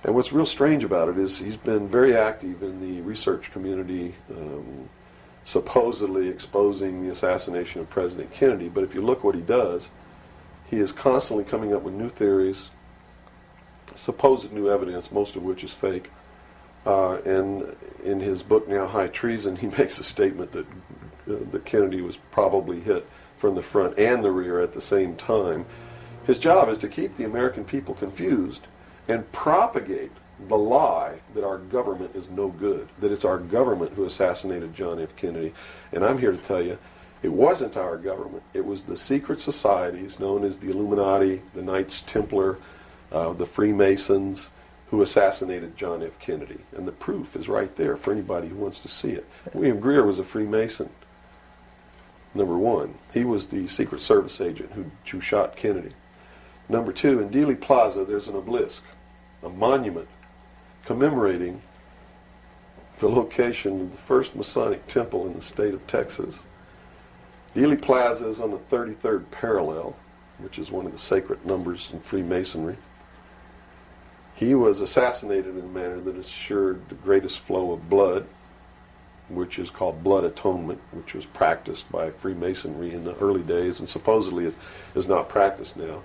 And what's real strange about it is he's been very active in the research community, supposedly exposing the assassination of President Kennedy. But if you look what he does, he is constantly coming up with new theories, supposed new evidence, most of which is fake. And in his book now, High Treason, he makes a statement that Kennedy was probably hit from the front and the rear at the same time. His job is to keep the American people confused and propagate the lie that our government is no good, that it's our government who assassinated John F. Kennedy. And I'm here to tell you, it wasn't our government. It was the secret societies known as the Illuminati, the Knights Templar, the Freemasons, who assassinated John F. Kennedy. And the proof is right there for anybody who wants to see it. William Greer was a Freemason, #1. He was the Secret Service agent who shot Kennedy. #2, in Dealey Plaza, there's an obelisk, a monument commemorating the location of the first Masonic temple in the state of Texas. Dealey Plaza is on the 33rd parallel, which is one of the sacred numbers in Freemasonry. He was assassinated in a manner that assured the greatest flow of blood, which is called blood atonement, which was practiced by Freemasonry in the early days and supposedly is not practiced now.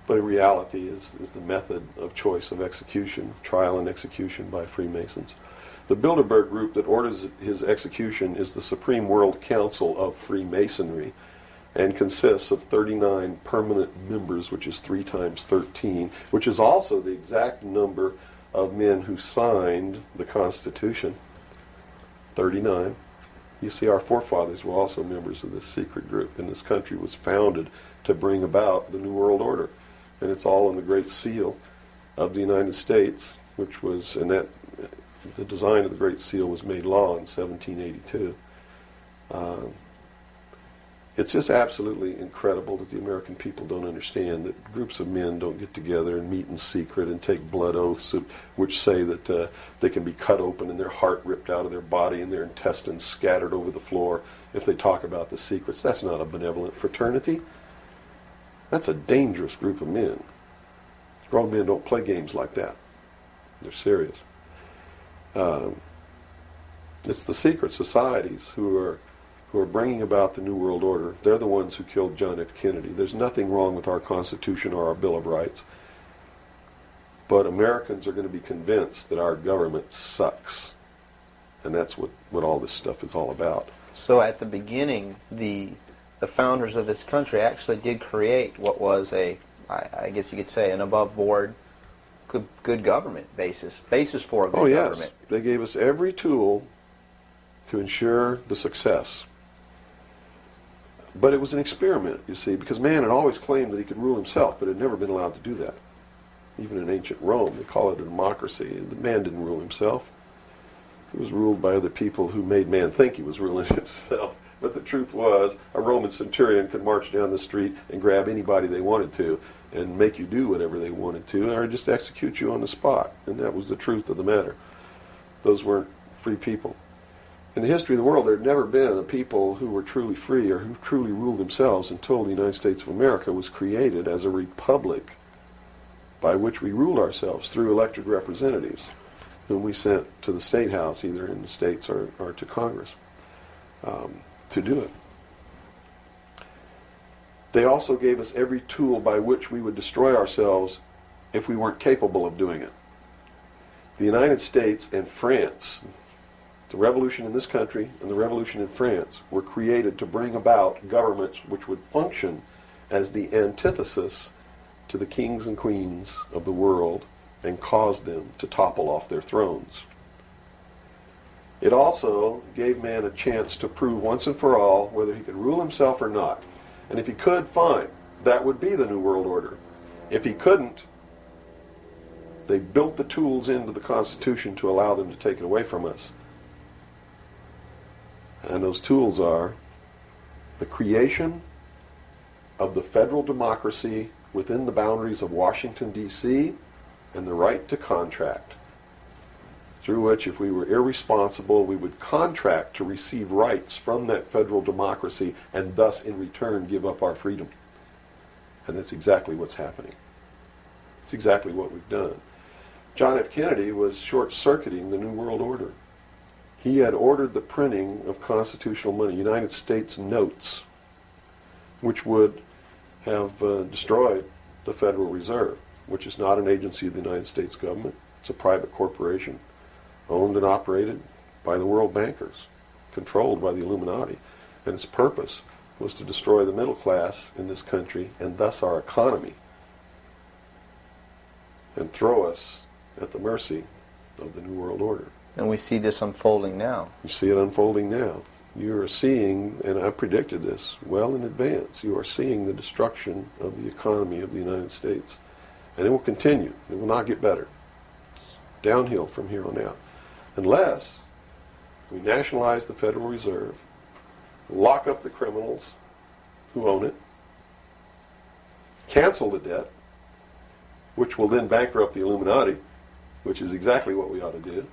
But in reality is the method of choice of execution, trial and execution by Freemasons. The Bilderberg group that orders his execution is the Supreme World Council of Freemasonry and consists of 39 permanent members, which is 3 times 13, which is also the exact number of men who signed the Constitution, 39. You see, our forefathers were also members of this secret group, and this country was founded to bring about the New World Order. And it's all in the Great Seal of the United States, which was, and that the design of the Great Seal was made law in 1782. It's just absolutely incredible that the American people don't understand that groups of men don't get together and meet in secret and take blood oaths which say that they can be cut open and their heart ripped out of their body and their intestines scattered over the floor if they talk about the secrets. That's not a benevolent fraternity. That's a dangerous group of men. Grown men don't play games like that. They're serious. It's the secret societies who are bringing about the New World Order. They're the ones who killed John F. Kennedy. There's nothing wrong with our Constitution or our Bill of Rights. But Americans are going to be convinced that our government sucks. And that's what all this stuff is all about. So at the beginning, the founders of this country actually did create what was I guess you could say, an above-board, good government basis for a good government. Yes. They gave us every tool to ensure the success. But it was an experiment, you see, because man had always claimed that he could rule himself, but had never been allowed to do that. Even in ancient Rome, they call it a democracy. The man didn't rule himself. He was ruled by other people who made man think he was ruling himself. But the truth was, a Roman centurion could march down the street and grab anybody they wanted to and make you do whatever they wanted to, or just execute you on the spot. And that was the truth of the matter. Those weren't free people. In the history of the world, there had never been a people who were truly free or who truly ruled themselves until the United States of America was created as a republic by which we ruled ourselves through elected representatives whom we sent to the State House, either in the states or to Congress, to do it. They also gave us every tool by which we would destroy ourselves if we weren't capable of doing it. The United States and France, the revolution in this country and the revolution in France, were created to bring about governments which would function as the antithesis to the kings and queens of the world and cause them to topple off their thrones. It also gave man a chance to prove once and for all whether he could rule himself or not. And if he could, fine. That would be the New World Order. If he couldn't, they built the tools into the Constitution to allow them to take it away from us. And those tools are the creation of the federal democracy within the boundaries of Washington, D.C., and the right to contract, through which, if we were irresponsible, we would contract to receive rights from that federal democracy and thus, in return, give up our freedom. And that's exactly what's happening. It's exactly what we've done. John F. Kennedy was short-circuiting the New World Order. He had ordered the printing of constitutional money, United States notes, which would have destroyed the Federal Reserve, which is not an agency of the United States government. It's a private corporation owned and operated by the world bankers, controlled by the Illuminati. And its purpose was to destroy the middle class in this country and thus our economy, and throw us at the mercy of the New World Order. And we see this unfolding now. You see it unfolding now. You are seeing, and I predicted this well in advance, you are seeing the destruction of the economy of the United States. And it will continue. It will not get better. It's downhill from here on out. Unless we nationalize the Federal Reserve, lock up the criminals who own it, cancel the debt, which will then bankrupt the Illuminati, which is exactly what we ought to do,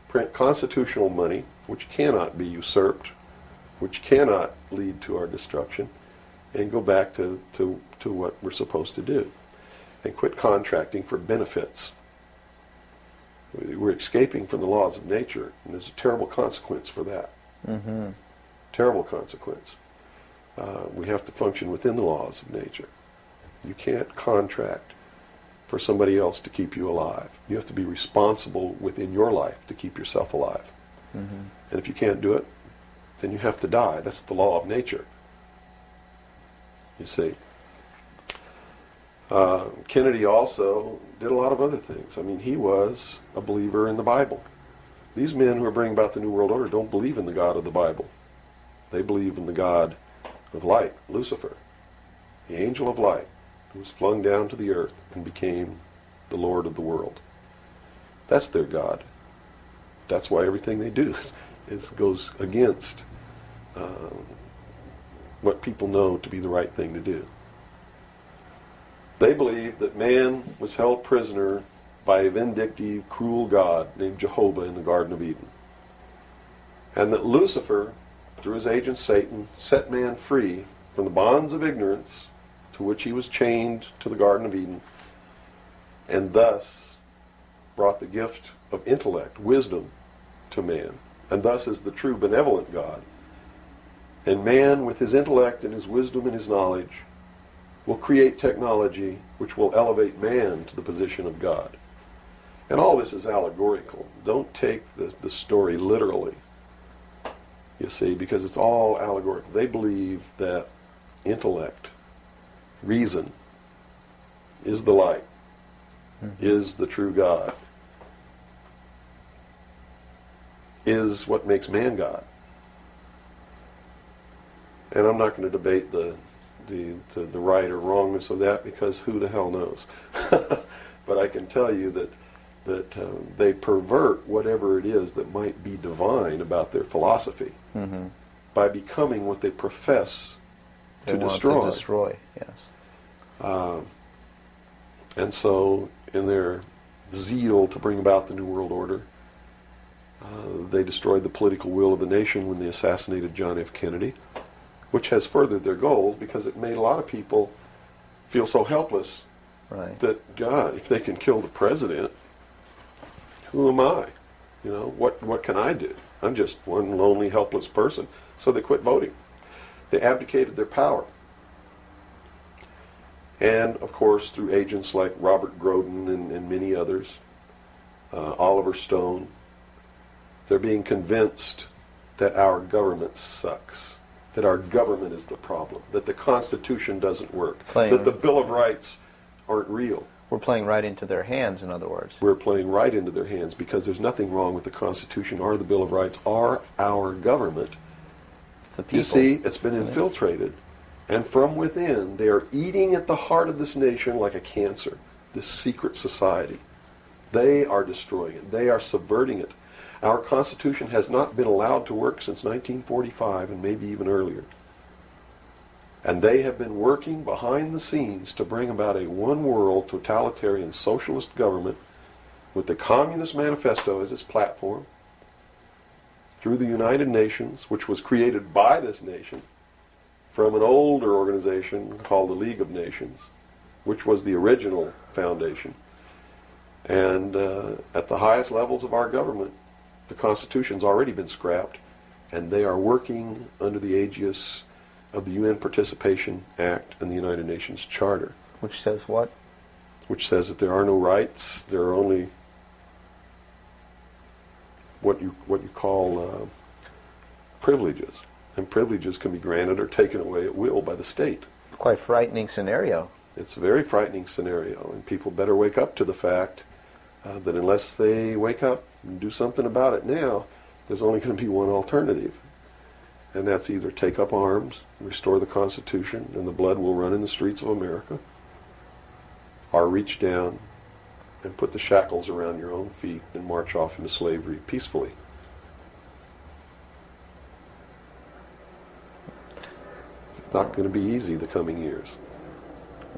print constitutional money, which cannot be usurped, which cannot lead to our destruction, and go back to what we're supposed to do, and quit contracting for benefits. We're escaping from the laws of nature, and there's a terrible consequence for that. Mm-hmm. Terrible consequence. We have to function within the laws of nature. You can't contract for somebody else to keep you alive. You have to be responsible within your life to keep yourself alive. Mm-hmm. And if you can't do it, then you have to die. That's the law of nature. You see. Kennedy also did a lot of other things. I mean, he was a believer in the Bible. These men who are bringing about the New World Order don't believe in the God of the Bible. They believe in the God of light, Lucifer. the angel of light, who was flung down to the earth and became the Lord of the world. That's their God. That's why everything they do goes against what people know to be the right thing to do. They believe that man was held prisoner by a vindictive, cruel God named Jehovah in the Garden of Eden. And that Lucifer, through his agent Satan, set man free from the bonds of ignorance to which he was chained to the Garden of Eden, and thus brought the gift of intellect, wisdom, to man, and thus is the true benevolent God. And man, with his intellect and his wisdom and his knowledge, will create technology which will elevate man to the position of God. And all this is allegorical. Don't take the story literally, you see, because it's all allegorical. They believe that intellect, reason, is the light, is the true God, is what makes man God. And I'm not going to debate the right or wrongness of that, because who the hell knows. But I can tell you that they pervert whatever it is that might be divine about their philosophy by becoming what they profess to destroy. To destroy, yes. And so, in their zeal to bring about the New World Order, they destroyed the political will of the nation when they assassinated John F. Kennedy, which has furthered their goals, because it made a lot of people feel so helpless that, God, if they can kill the president, who am I? You know, what can I do? I'm just one lonely, helpless person. So they quit voting. They abdicated their power. And, of course, through agents like Robert Groden and many others, Oliver Stone, they're being convinced that our government sucks, that our government is the problem, that the Constitution doesn't work, that the Bill of Rights aren't real. We're playing right into their hands, in other words. We're playing right into their hands, because there's nothing wrong with the Constitution or the Bill of Rights or our government. It's the people. You see, it's been infiltrated. And from within, they are eating at the heart of this nation like a cancer, this secret society. They are destroying it. They are subverting it. Our Constitution has not been allowed to work since 1945, and maybe even earlier. And they have been working behind the scenes to bring about a one-world, totalitarian, socialist government with the Communist Manifesto as its platform, through the United Nations, which was created by this nation, from an older organization called the League of Nations, which was the original foundation. And at the highest levels of our government, the Constitution's already been scrapped, and they are working under the aegis of the UN Participation Act and the United Nations Charter. Which says what? Which says that there are no rights, there are only what you call privileges. And privileges can be granted or taken away at will by the state. Quite frightening scenario. It's a very frightening scenario, and people better wake up to the fact that unless they wake up and do something about it now, there's only going to be one alternative. And that's either take up arms, restore the Constitution, and the blood will run in the streets of America, or reach down and put the shackles around your own feet and march off into slavery peacefully. It's not going to be easy the coming years.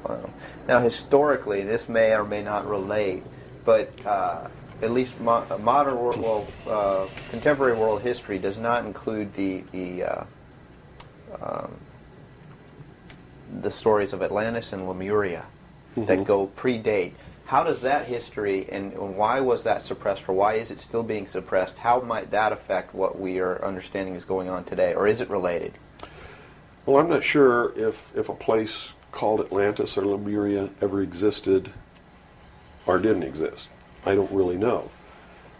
Wow. Now, historically, this may or may not relate, but at least modern world, contemporary world history does not include the stories of Atlantis and Lemuria that go predate. How does that history, and why was that suppressed, or why is it still being suppressed? How might that affect what we are understanding is going on today, or is it related? Well, I'm not sure if a place called Atlantis or Lemuria ever existed or didn't exist. I don't really know.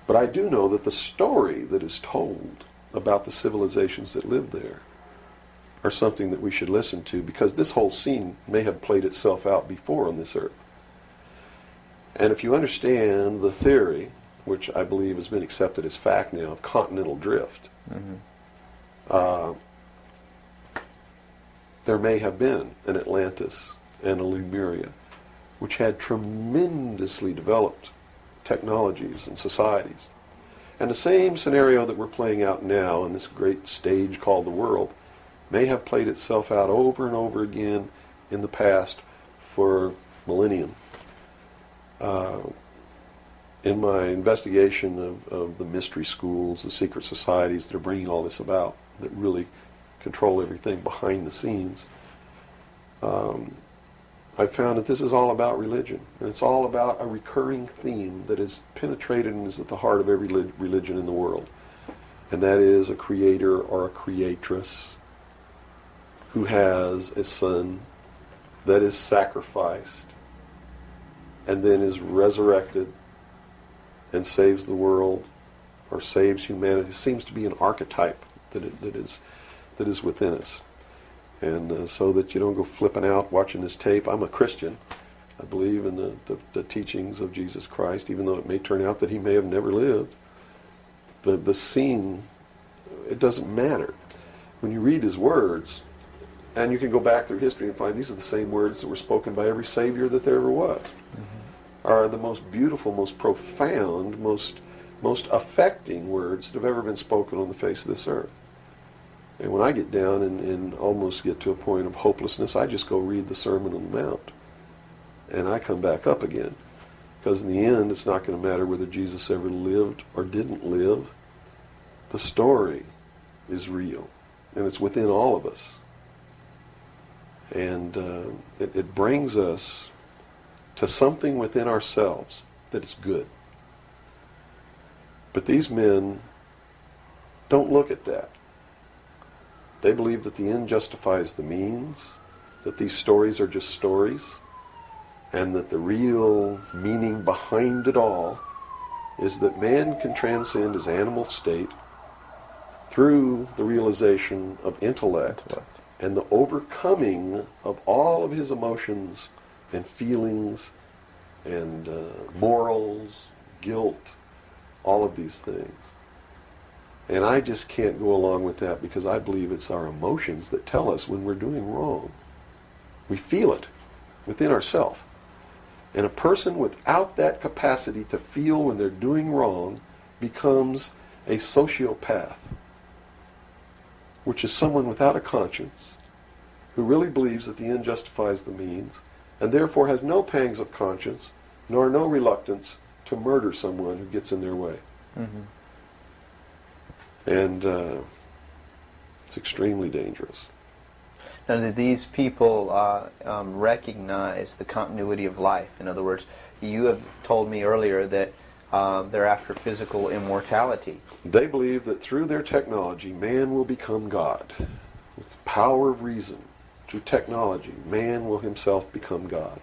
But I do know that the story that is told about the civilizations that lived there are something that we should listen to, because this whole scene may have played itself out before on this earth. And if you understand the theory, which I believe has been accepted as fact now, of continental drift, there may have been an Atlantis and a Lemuria, which had tremendously developed technologies and societies. And the same scenario that we're playing out now in this great stage called the world may have played itself out over and over again in the past for millennium. In my investigation of the mystery schools, the secret societies that are bringing all this about, that really control everything behind the scenes, I found that this is all about religion. And it's all about a recurring theme that is penetrated and is at the heart of every religion in the world. And that is a creator or a creatress who has a son that is sacrificed and then is resurrected and saves the world or saves humanity. It seems to be an archetype that is within us. And so that you don't go flipping out watching this tape. I'm a Christian. I believe in the teachings of Jesus Christ, even though it may turn out that he may have never lived. The scene, it doesn't matter. When you read his words, and you can go back through history and find these are the same words that were spoken by every Savior that there ever was, are the most beautiful, most profound, most affecting words that have ever been spoken on the face of this earth. And when I get down and almost get to a point of hopelessness, I just go read the Sermon on the Mount. And I come back up again. Because in the end, it's not going to matter whether Jesus ever lived or didn't live. The story is real. And it's within all of us. And it brings us to something within ourselves that is good. But these men don't look at that. They believe that the end justifies the means, that these stories are just stories, and that the real meaning behind it all is that man can transcend his animal state through the realization of intellect and the overcoming of all of his emotions and feelings and morals, guilt, all of these things. And I just can't go along with that because I believe it's our emotions that tell us when we're doing wrong. We feel it within ourselves. And a person without that capacity to feel when they're doing wrong becomes a sociopath, which is someone without a conscience who really believes that the end justifies the means and therefore has no pangs of conscience nor no reluctance to murder someone who gets in their way. Mm-hmm. And it's extremely dangerous. Now, do these people recognize the continuity of life? In other words, you have told me earlier that they're after physical immortality. They believe that through their technology, man will become God. With the power of reason, through technology, man will himself become God.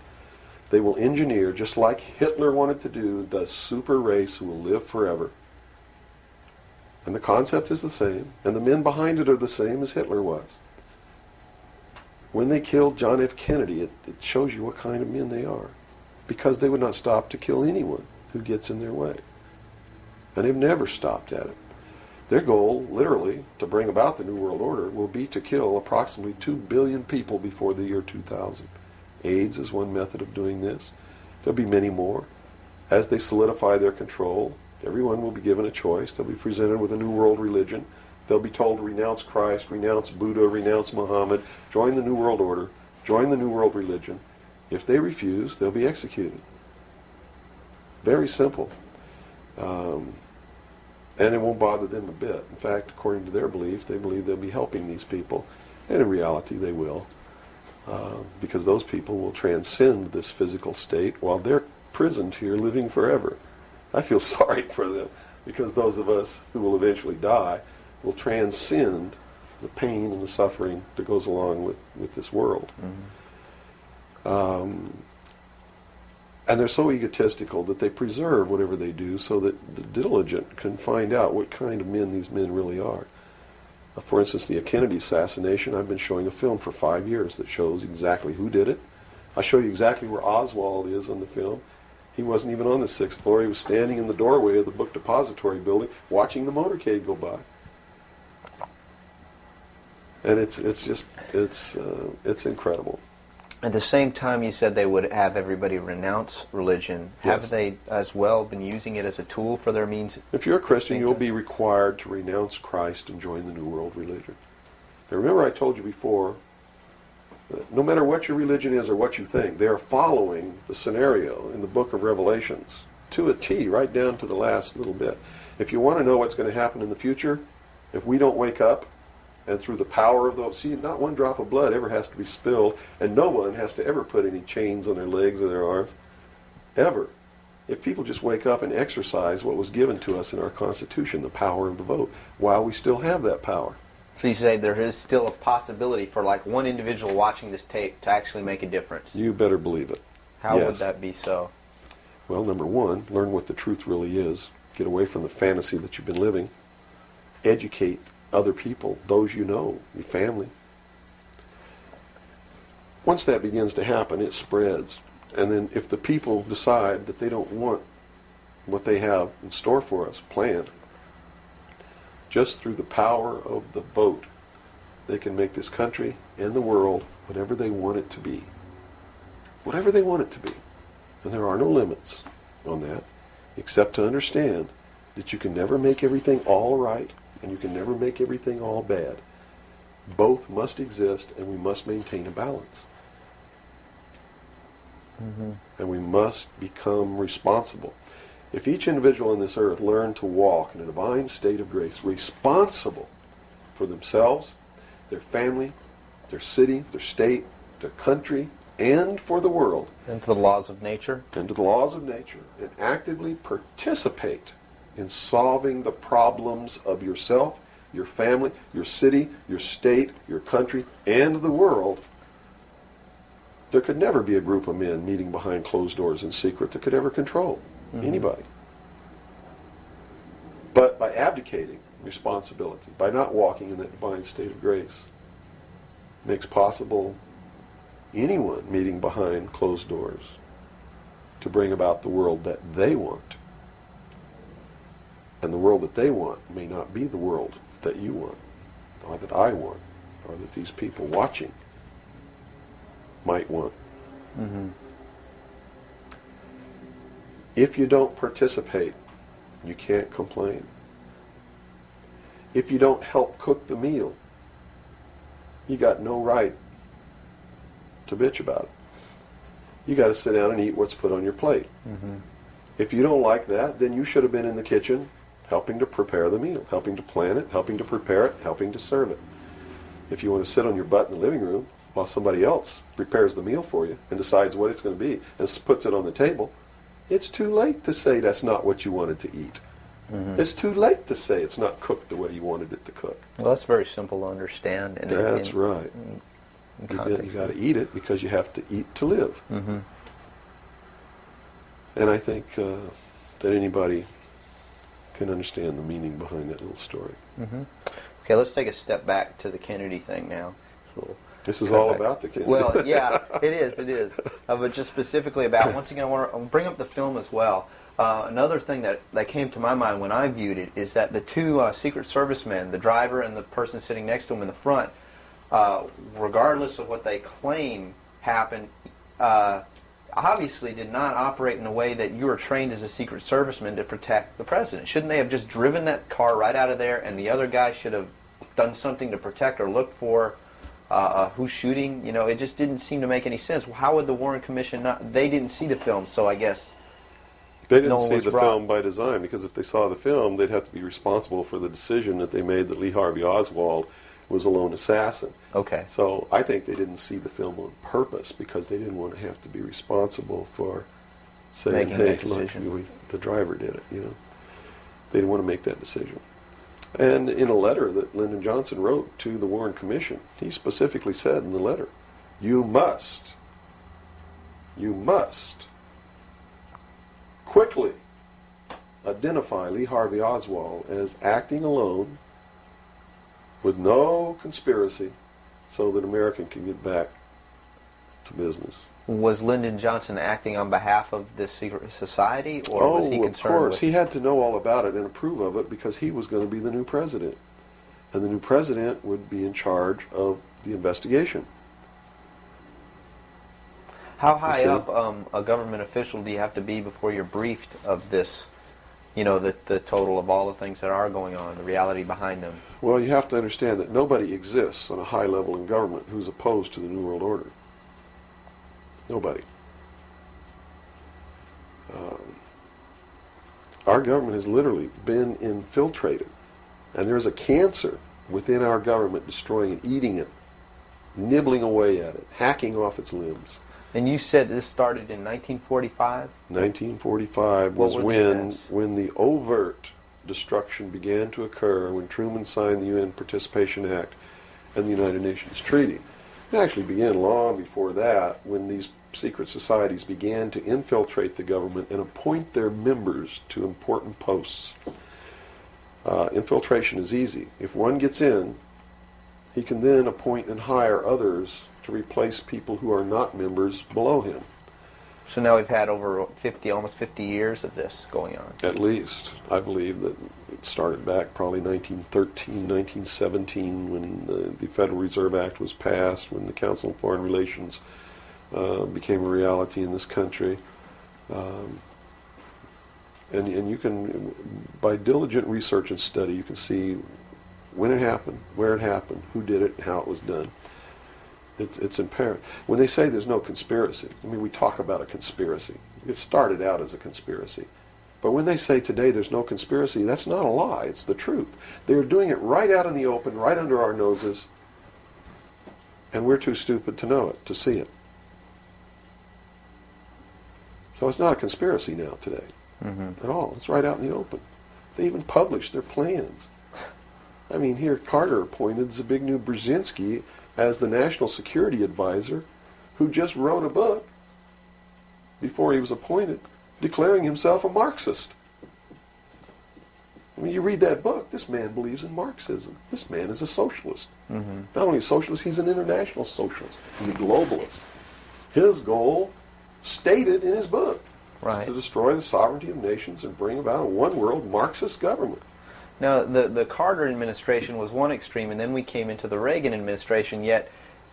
They will engineer, just like Hitler wanted to do, the super race who will live forever. And the concept is the same, and the men behind it are the same as Hitler was. When they killed John F. Kennedy, it shows you what kind of men they are. Because they would not stop to kill anyone who gets in their way. And they've never stopped at it. Their goal, literally, to bring about the New World Order, will be to kill approximately 2 billion people before the year 2000. AIDS is one method of doing this. There'll be many more. As they solidify their control, everyone will be given a choice. They'll be presented with a new world religion. They'll be told to renounce Christ, renounce Buddha, renounce Muhammad, join the New World Order, join the New World Religion. If they refuse, they'll be executed. Very simple. And it won't bother them a bit. In fact, according to their belief, they believe they'll be helping these people. And in reality, they will. Because those people will transcend this physical state while they're prisoned here living forever. I feel sorry for them because those of us who will eventually die will transcend the pain and the suffering that goes along with this world. Mm-hmm. And they're so egotistical that they preserve whatever they do so that the diligent can find out what kind of men these men really are. For instance, the Kennedy assassination, I've been showing a film for 5 years that shows exactly who did it. I show you exactly where Oswald is on the film. He wasn't even on the 6th floor. He was standing in the doorway of the book depository building watching the motorcade go by. And it's just it's incredible. At the same time, you said they would have everybody renounce religion. Yes. Have they as well been using it as a tool for their means? If you're a Christian, Same you'll time. be required to renounce Christ and join the New World religion. Now remember I told you before, that no matter what your religion is or what you think, they're following the scenario in the book of Revelations to a T, right down to the last little bit. If you want to know what's going to happen in the future, if we don't wake up, and through the power of those, see, not one drop of blood ever has to be spilled, and no one has to ever put any chains on their legs or their arms, ever. If people just wake up and exercise what was given to us in our Constitution, the power of the vote, while we still have that power. So you say there is still a possibility for like one individual watching this tape to actually make a difference. You better believe it. How Yes. would that be so? Well, number one, learn what the truth really is. Get away from the fantasy that you've been living. Educate other people, those you know, your family. Once that begins to happen, it spreads. And then if the people decide that they don't want what they have in store for us planned, just through the power of the vote, they can make this country and the world whatever they want it to be. Whatever they want it to be. And there are no limits on that, except to understand that you can never make everything all right, and you can never make everything all bad. Both must exist, and we must maintain a balance. And we must become responsible. If each individual on this earth learned to walk in a divine state of grace, responsible for themselves, their family, their city, their state, their country, and for the world, And to the laws of nature? and to the laws of nature, and actively participate in solving the problems of yourself, your family, your city, your state, your country, and the world, there could never be a group of men meeting behind closed doors in secret that could ever control anybody. But by abdicating responsibility, by not walking in that divine state of grace, makes possible anyone meeting behind closed doors to bring about the world that they want. And the world that they want may not be the world that you want, or that I want, or that these people watching might want. If you don't participate, you can't complain. If you don't help cook the meal, you got no right to bitch about it. You got to sit down and eat what's put on your plate. If you don't like that, then you should have been in the kitchen helping to prepare the meal, helping to plan it, helping to prepare it, helping to serve it. If you want to sit on your butt in the living room while somebody else prepares the meal for you and decides what it's going to be and puts it on the table, it's too late to say that's not what you wanted to eat. It's too late to say it's not cooked the way you wanted it to cook. Well, that's very simple to understand. That's right. You got to eat it because you have to eat to live. And I think that anybody can understand the meaning behind that little story. Okay, let's take a step back to the Kennedy thing now. So This is all about the kid. Well, yeah, it is. But just specifically about, once again, I want to bring up the film as well. Another thing that came to my mind when I viewed it is that the two Secret Service men, the driver and the person sitting next to him in the front, regardless of what they claim happened, obviously did not operate in a way that you were trained as a Secret Serviceman to protect the president. Shouldn't they have just driven that car right out of there, and the other guy should have done something to protect or look for who's shooting? You know, it just didn't seem to make any sense. How would the Warren Commission not? They didn't see the film, so I guess they didn't no one see was the brought. film by design, because if they saw the film, they'd have to be responsible for the decision that they made that Lee Harvey Oswald was a lone assassin. Okay. So I think they didn't see the film on purpose because they didn't want to have to be responsible for saying, Making hey, that look, decision. the driver did it, you know. They didn't want to make that decision. And in a letter that Lyndon Johnson wrote to the Warren Commission, he specifically said in the letter, you must quickly identify Lee Harvey Oswald as acting alone with no conspiracy so that America can get back to business. Was Lyndon Johnson acting on behalf of the secret society, or was he concerned of course. with... He had to know all about it and approve of it because he was going to be the new president. and the new president would be in charge of the investigation. How high see? up a government official do you have to be before you're briefed of this? You know, the total of all the things that are going on, the reality behind them. Well, you have to understand that nobody exists on a high level in government who's opposed to the New World Order. Nobody. Our government has literally been infiltrated, and there's a cancer within our government destroying it, eating it, nibbling away at it, hacking off its limbs. And you said this started in 1945? 1945 What was were the when events? the overt destruction began to occur, when Truman signed the UN Participation Act and the United Nations Treaty. It actually began long before that, when these secret societies began to infiltrate the government and appoint their members to important posts. Infiltration is easy. If one gets in, he can then appoint and hire others to replace people who are not members below him. So now we've had over 50, almost 50 years of this going on. At least. I believe that it started back probably 1913, 1917, when the Federal Reserve Act was passed, when the Council on Foreign Relations became a reality in this country. And you can, by diligent research and study, you can see when it happened, where it happened, who did it, and how it was done. It's apparent. When they say there's no conspiracy, I mean, we talk about a conspiracy. It started out as a conspiracy. But when they say today there's no conspiracy, that's not a lie. It's the truth. They're doing it right out in the open, right under our noses, and we're too stupid to know it, to see it. So it's not a conspiracy now today at all. It's right out in the open. They even publish their plans. I mean, here Carter appointed Zbigniew Brzezinski as the National Security Advisor, who just wrote a book before he was appointed, declaring himself a Marxist. I mean, you read that book, this man believes in Marxism. This man is a socialist. Not only a socialist, he's an international socialist. He's a globalist. His goal, stated in his book, is to destroy the sovereignty of nations and bring about a one-world Marxist government. Now, the Carter administration was one extreme, and then we came into the Reagan administration, yet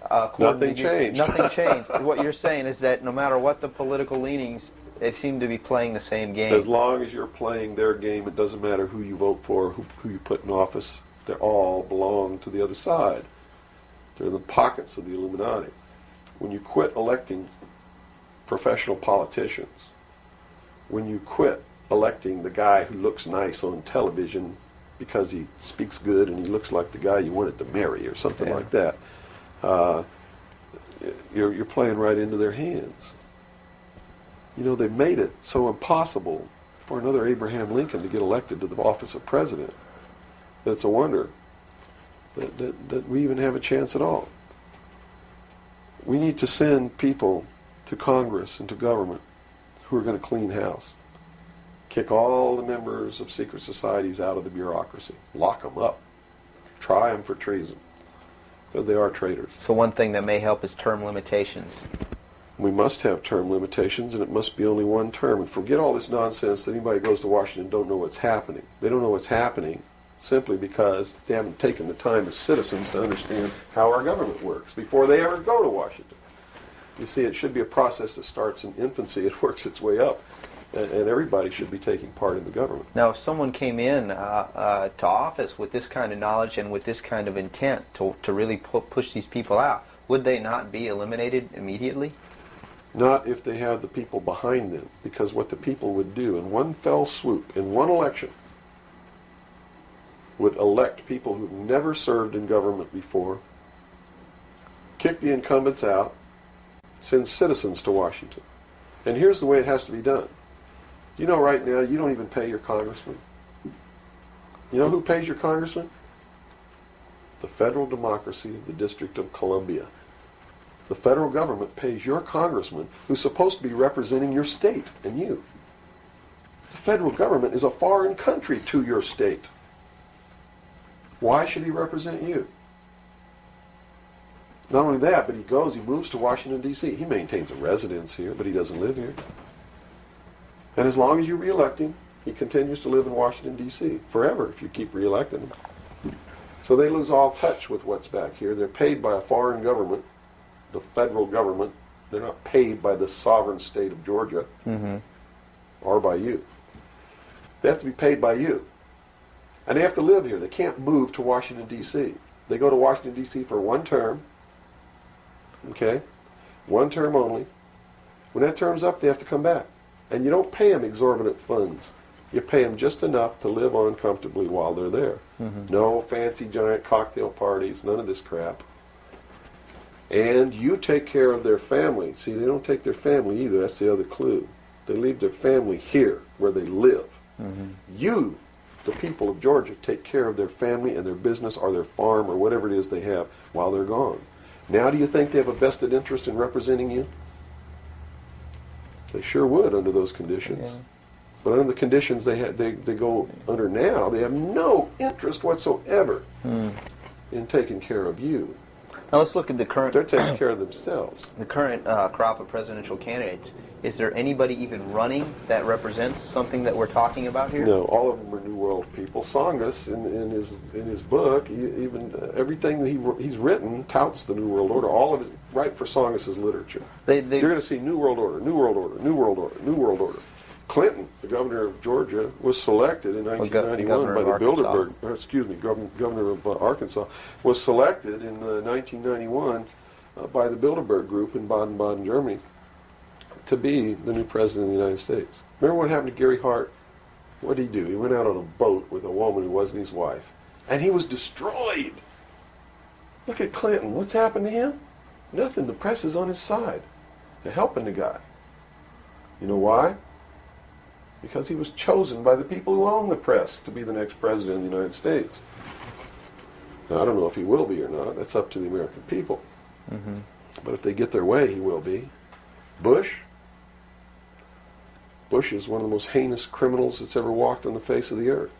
Nothing changed. Nothing changed. What you're saying is that no matter what the political leanings, they seem to be playing the same game. As long as you're playing their game, it doesn't matter who you vote for, who you put in office. They all belong to the other side. They're in the pockets of the Illuminati. When you quit electing professional politicians, when you quit electing the guy who looks nice on television because he speaks good and he looks like the guy you wanted to marry or something like that, you're playing right into their hands. You know, they've made it so impossible for another Abraham Lincoln to get elected to the office of president that it's a wonder that we even have a chance at all. We need to send people to Congress and to government who are going to clean house. Kick all the members of secret societies out of the bureaucracy. Lock them up. Try them for treason. Because they are traitors. So one thing that may help is term limitations. We must have term limitations, and it must be only one term. And forget all this nonsense that anybody who goes to Washington don't know what's happening. They don't know what's happening simply because they haven't taken the time as citizens to understand how our government works before they ever go to Washington. You see, it should be a process that starts in infancy. It works its way up. And everybody should be taking part in the government. Now, if someone came in to office with this kind of knowledge and with this kind of intent to really push these people out, would they not be eliminated immediately? Not if they have the people behind them, because what the people would do in one fell swoop, in one election, would elect people who've never served in government before, kick the incumbents out, send citizens to Washington. And here's the way it has to be done. You know, right now, you don't even pay your congressman. You know who pays your congressman? The federal democracy of the District of Columbia. The federal government pays your congressman, who's supposed to be representing your state and you. The federal government is a foreign country to your state. Why should he represent you? Not only that, but he moves to Washington, D.C. He maintains a residence here, but he doesn't live here. And as long as you re-elect him, he continues to live in Washington, D.C. forever if you keep re-electing him. So they lose all touch with what's back here. They're paid by a foreign government, the federal government. They're not paid by the sovereign state of Georgia or by you. They have to be paid by you. And they have to live here. They can't move to Washington, D.C. They go to Washington, D.C. for one term. Okay? One term only. When that term's up, they have to come back. And you don't pay them exorbitant funds. You pay them just enough to live on comfortably while they're there. No fancy giant cocktail parties, none of this crap. And you take care of their family. See, they don't take their family either. That's the other clue. They leave their family here, where they live. You, the people of Georgia, take care of their family and their business or their farm or whatever it is they have while they're gone. Now do you think they have a vested interest in representing you? They sure would under those conditions. Yeah. But under the conditions they go under now, they have no interest whatsoever in taking care of you. Now let's look at the current. They're taking care of themselves. The current crop of presidential candidates. Is there anybody even running that represents something that we're talking about here? No, all of them are New World people. Songus, in his book, even everything that he's written touts the New World Order. All of it, right for Songus's literature. You're going to see New World Order, New World Order, New World Order, New World Order. Clinton, the governor of Georgia, was selected in 1991 by the Bilderberg. Governor of Arkansas was selected in 1991 by the Bilderberg group in Baden-Baden, Germany, to be the new president of the United States. Remember what happened to Gary Hart? What did he do? He went out on a boat with a woman who wasn't his wife, and he was destroyed. Look at Clinton. What's happened to him? Nothing. The press is on his side. They're helping the guy. You know why? Because he was chosen by the people who own the press to be the next president of the United States. Now, I don't know if he will be or not. That's up to the American people. But if they get their way, he will be. Bush is one of the most heinous criminals that's ever walked on the face of the earth.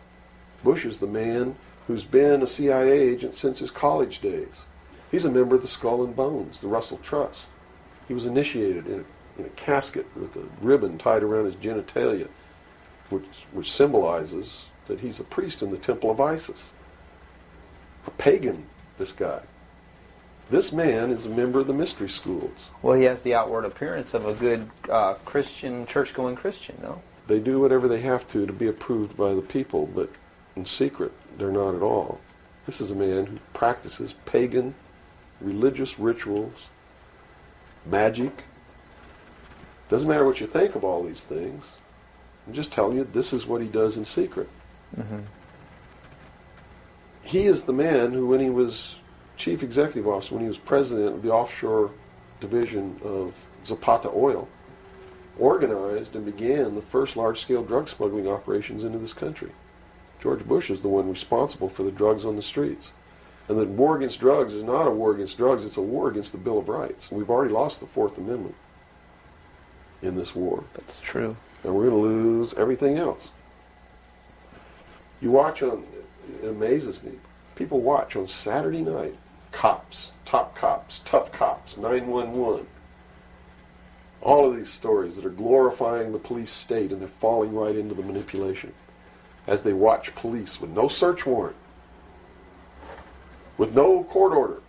Bush is the man who's been a CIA agent since his college days. He's a member of the Skull and Bones, the Russell Trust. He was initiated in a casket with a ribbon tied around his genitalia, which symbolizes that he's a priest in the temple of Isis. A pagan, this guy. This man is a member of the mystery schools. Well, he has the outward appearance of a good Christian, church-going Christian, no? They do whatever they have to be approved by the people, but in secret, they're not at all. This is a man who practices pagan religious rituals, magic. Doesn't matter what you think of all these things. I'm just telling you, this is what he does in secret. He is the man who, when he was chief executive officer, when he was president of the offshore division of Zapata Oil, organized and began the first large-scale drug smuggling operations into this country. George Bush is the one responsible for the drugs on the streets. And the war against drugs is not a war against drugs, it's a war against the Bill of Rights. We've already lost the Fourth Amendment in this war. That's true. And we're going to lose everything else. You watch on, it amazes me, people watch on Saturday night, cops, top cops, tough cops, 911. All of these stories that are glorifying the police state, and they're falling right into the manipulation. As they watch police with no search warrant, with no court order,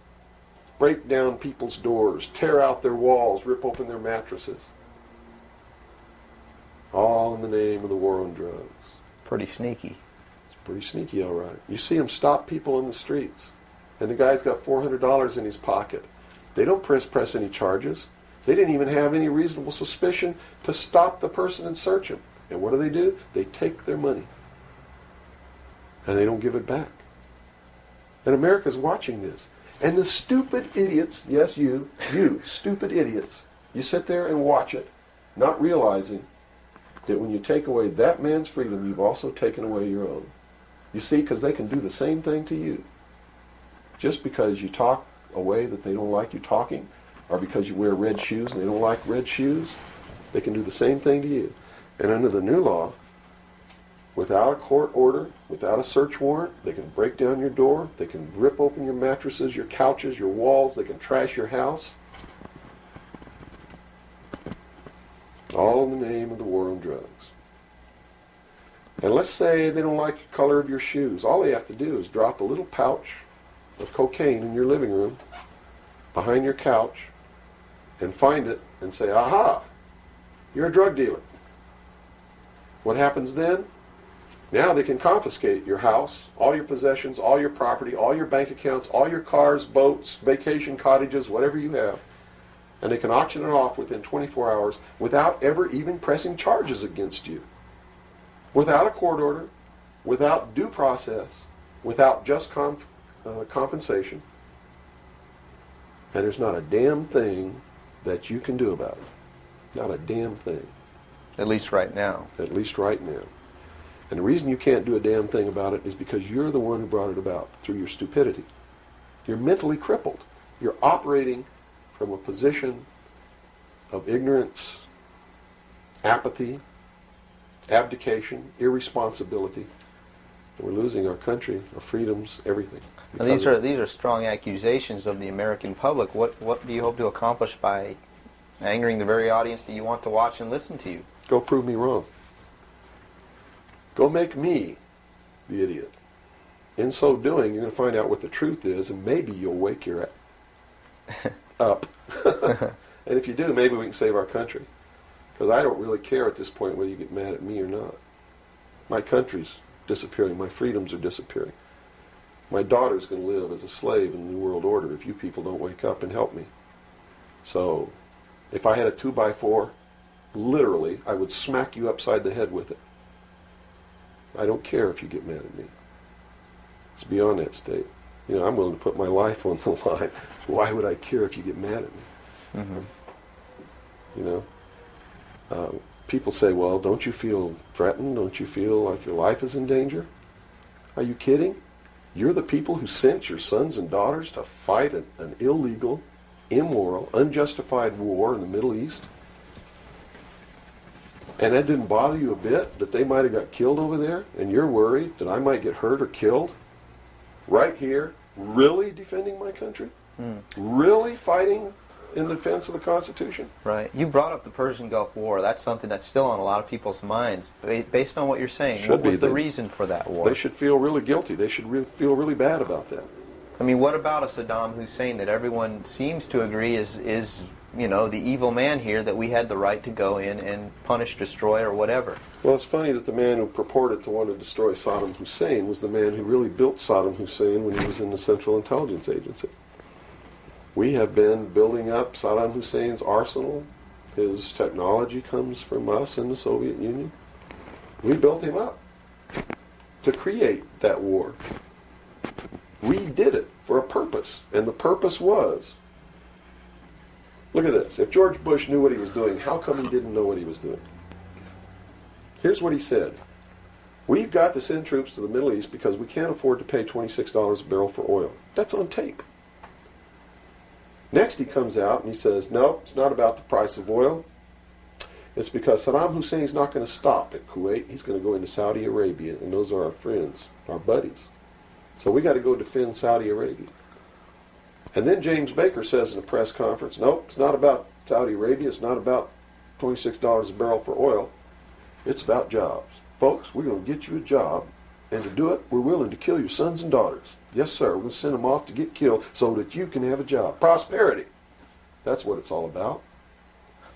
break down people's doors, tear out their walls, rip open their mattresses. All in the name of the war on drugs. Pretty sneaky. It's pretty sneaky, all right. You see them stop people in the streets, and the guy's got $400 in his pocket. They don't press any charges. They didn't even have any reasonable suspicion to stop the person and search him. And what do? They take their money, and they don't give it back. And America's watching this. And the stupid idiots, yes, you stupid idiots, you sit there and watch it, not realizing that when you take away that man's freedom, you've also taken away your own. You see, because they can do the same thing to you. Just because you talk a way that they don't like you talking, or because you wear red shoes and they don't like red shoes, they can do the same thing to you. And under the new law, without a court order, without a search warrant, they can break down your door, they can rip open your mattresses, your couches, your walls, they can trash your house. All in the name of the war on drugs. And let's say they don't like the color of your shoes. All they have to do is drop a little pouch of cocaine in your living room, behind your couch, and find it and say, aha, you're a drug dealer. What happens then? Now they can confiscate your house, all your possessions, all your property, all your bank accounts, all your cars, boats, vacation cottages, whatever you have. And they can auction it off within 24 hours without ever even pressing charges against you. Without a court order, without due process, without just compensation. And there's not a damn thing that you can do about it. Not a damn thing. At least right now. At least right now. And the reason you can't do a damn thing about it is because you're the one who brought it about through your stupidity. You're mentally crippled. You're operating from a position of ignorance, apathy, abdication, irresponsibility. And we're losing our country, our freedoms, everything. Now, these are strong accusations of the American public. What do you hope to accomplish by angering the very audience that you want to watch and listen to you? Go prove me wrong. Go make me the idiot. In so doing, you're going to find out what the truth is, and maybe you'll wake your up. And if you do, maybe we can save our country. Because I don't really care at this point whether you get mad at me or not. My country's disappearing. My freedoms are disappearing. My daughter's going to live as a slave in the New World Order if you people don't wake up and help me. So, if I had a 2x4, literally, I would smack you upside the head with it. I don't care if you get mad at me. It's beyond that state. You know, I'm willing to put my life on the line. Why would I care if you get mad at me? Mm-hmm. You know? People say, well, don't you feel threatened? Don't you feel like your life is in danger? Are you kidding? You're the people who sent your sons and daughters to fight an illegal, immoral, unjustified war in the Middle East? And that didn't bother you a bit, that they might have got killed over there, and you're worried that I might get hurt or killed? Right here, really defending my country? Really fighting in defense of the Constitution? Right. You brought up the Persian Gulf War. That's something that's still on a lot of people's minds. Based on what you're saying, what was the reason for that war? They should feel really guilty. They should feel really bad about that. I mean, what about a Saddam Hussein that everyone seems to agree is you know, the evil man here, that we had the right to go in and punish, destroy, or whatever? Well, it's funny that the man who purported to want to destroy Saddam Hussein was the man who really built Saddam Hussein when he was in the Central Intelligence Agency. We have been building up Saddam Hussein's arsenal. His technology comes from us in the Soviet Union. We built him up to create that war. We did it for a purpose, and the purpose was, look at this. If George Bush knew what he was doing, how come he didn't know what he was doing? Here's what he said. We've got to send troops to the Middle East because we can't afford to pay $26 a barrel for oil. That's on tape. Next he comes out and he says, no, it's not about the price of oil. It's because Saddam Hussein's not going to stop at Kuwait. He's going to go into Saudi Arabia, and those are our friends, our buddies. So we got to go defend Saudi Arabia. And then James Baker says in a press conference, nope, it's not about Saudi Arabia. It's not about $26 a barrel for oil. It's about jobs. Folks, we're going to get you a job, and to do it, we're willing to kill your sons and daughters. Yes, sir, we're going to send them off to get killed so that you can have a job. Prosperity. That's what it's all about.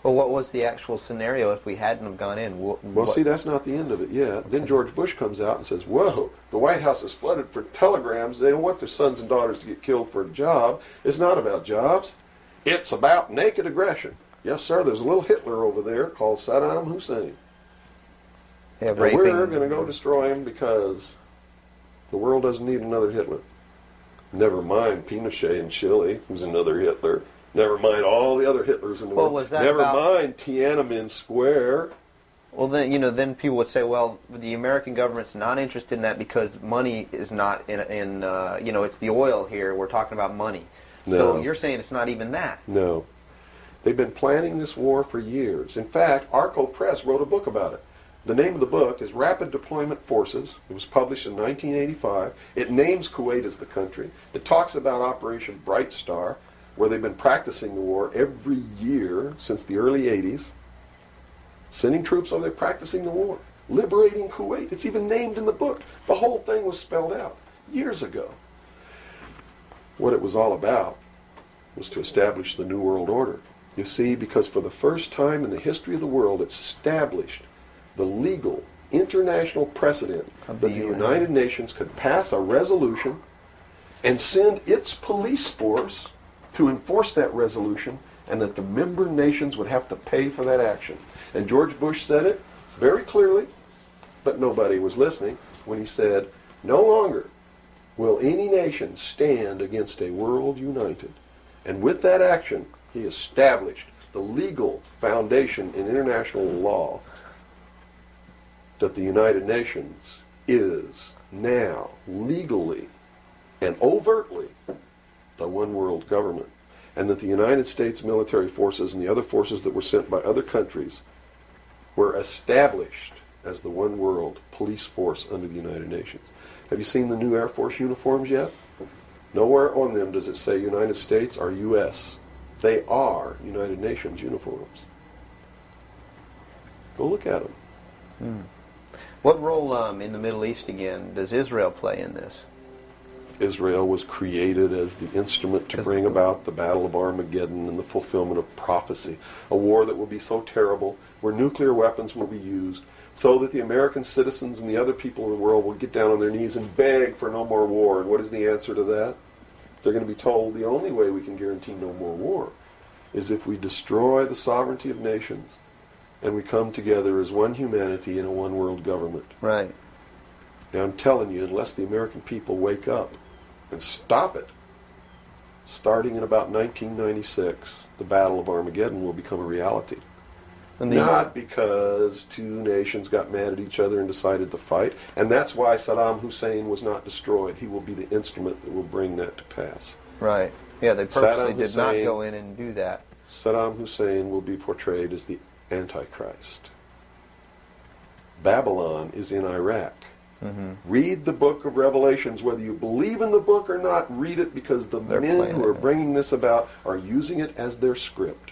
Well, what was the actual scenario if we hadn't have gone in? Well, see, that's not the end of it yet. Then George Bush comes out and says, whoa, the White House is flooded for telegrams. They don't want their sons and daughters to get killed for a job. It's not about jobs. It's about naked aggression. Yes, sir, there's a little Hitler over there called Saddam Hussein. Yeah, and we're going to go destroy him because the world doesn't need another Hitler. Never mind Pinochet in Chile, who's another Hitler. Never mind all the other Hitlers in the world. Was that Never mind Tiananmen Square. Well, then, you know, then people would say, well, the American government's not interested in that because money is not in you know, it's the oil here. We're talking about money. No. So you're saying it's not even that. No. They've been planning this war for years. In fact, Arco Press wrote a book about it. The name of the book is Rapid Deployment Forces. It was published in 1985. It names Kuwait as the country. It talks about Operation Bright Star, where they've been practicing the war every year since the early 80s, sending troops over there practicing the war. liberating Kuwait. It's even named in the book. The whole thing was spelled out years ago. What it was all about was to establish the New World Order. You see, because for the first time in the history of the world, it's established the legal international precedent that the United Nations could pass a resolution and send its police force to enforce that resolution, and that the member nations would have to pay for that action. And George Bush said it very clearly, but nobody was listening, when he said, no longer will any nation stand against a world united. And with that action, he established the legal foundation in international law that the United Nations is now legally and overtly the one world government, and that the United States military forces and the other forces that were sent by other countries were established as the one world police force under the United Nations. Have you seen the new Air Force uniforms yet? Nowhere on them does it say United States or U.S. They are United Nations uniforms. Go look at them. What role in the Middle East, again, does Israel play in this? Israel was created as the instrument to bring about the Battle of Armageddon and the fulfillment of prophecy, a war that will be so terrible, where nuclear weapons will be used, so that the American citizens and the other people in the world will get down on their knees and beg for no more war. And what is the answer to that? They're going to be told the only way we can guarantee no more war is if we destroy the sovereignty of nations and we come together as one humanity in a one world government. Right. Now I'm telling you, unless the American people wake up and stop it, starting in about 1996, the Battle of Armageddon will become a reality. Not because two nations got mad at each other and decided to fight, and that's why Saddam Hussein was not destroyed. He will be the instrument that will bring that to pass. Right. Yeah, they purposely did not go in and do that. Saddam Hussein will be portrayed as the Antichrist. Babylon is in Iraq. Read the book of Revelations. Whether you believe in the book or not, read it, because the men who are bringing this about are using it as their script.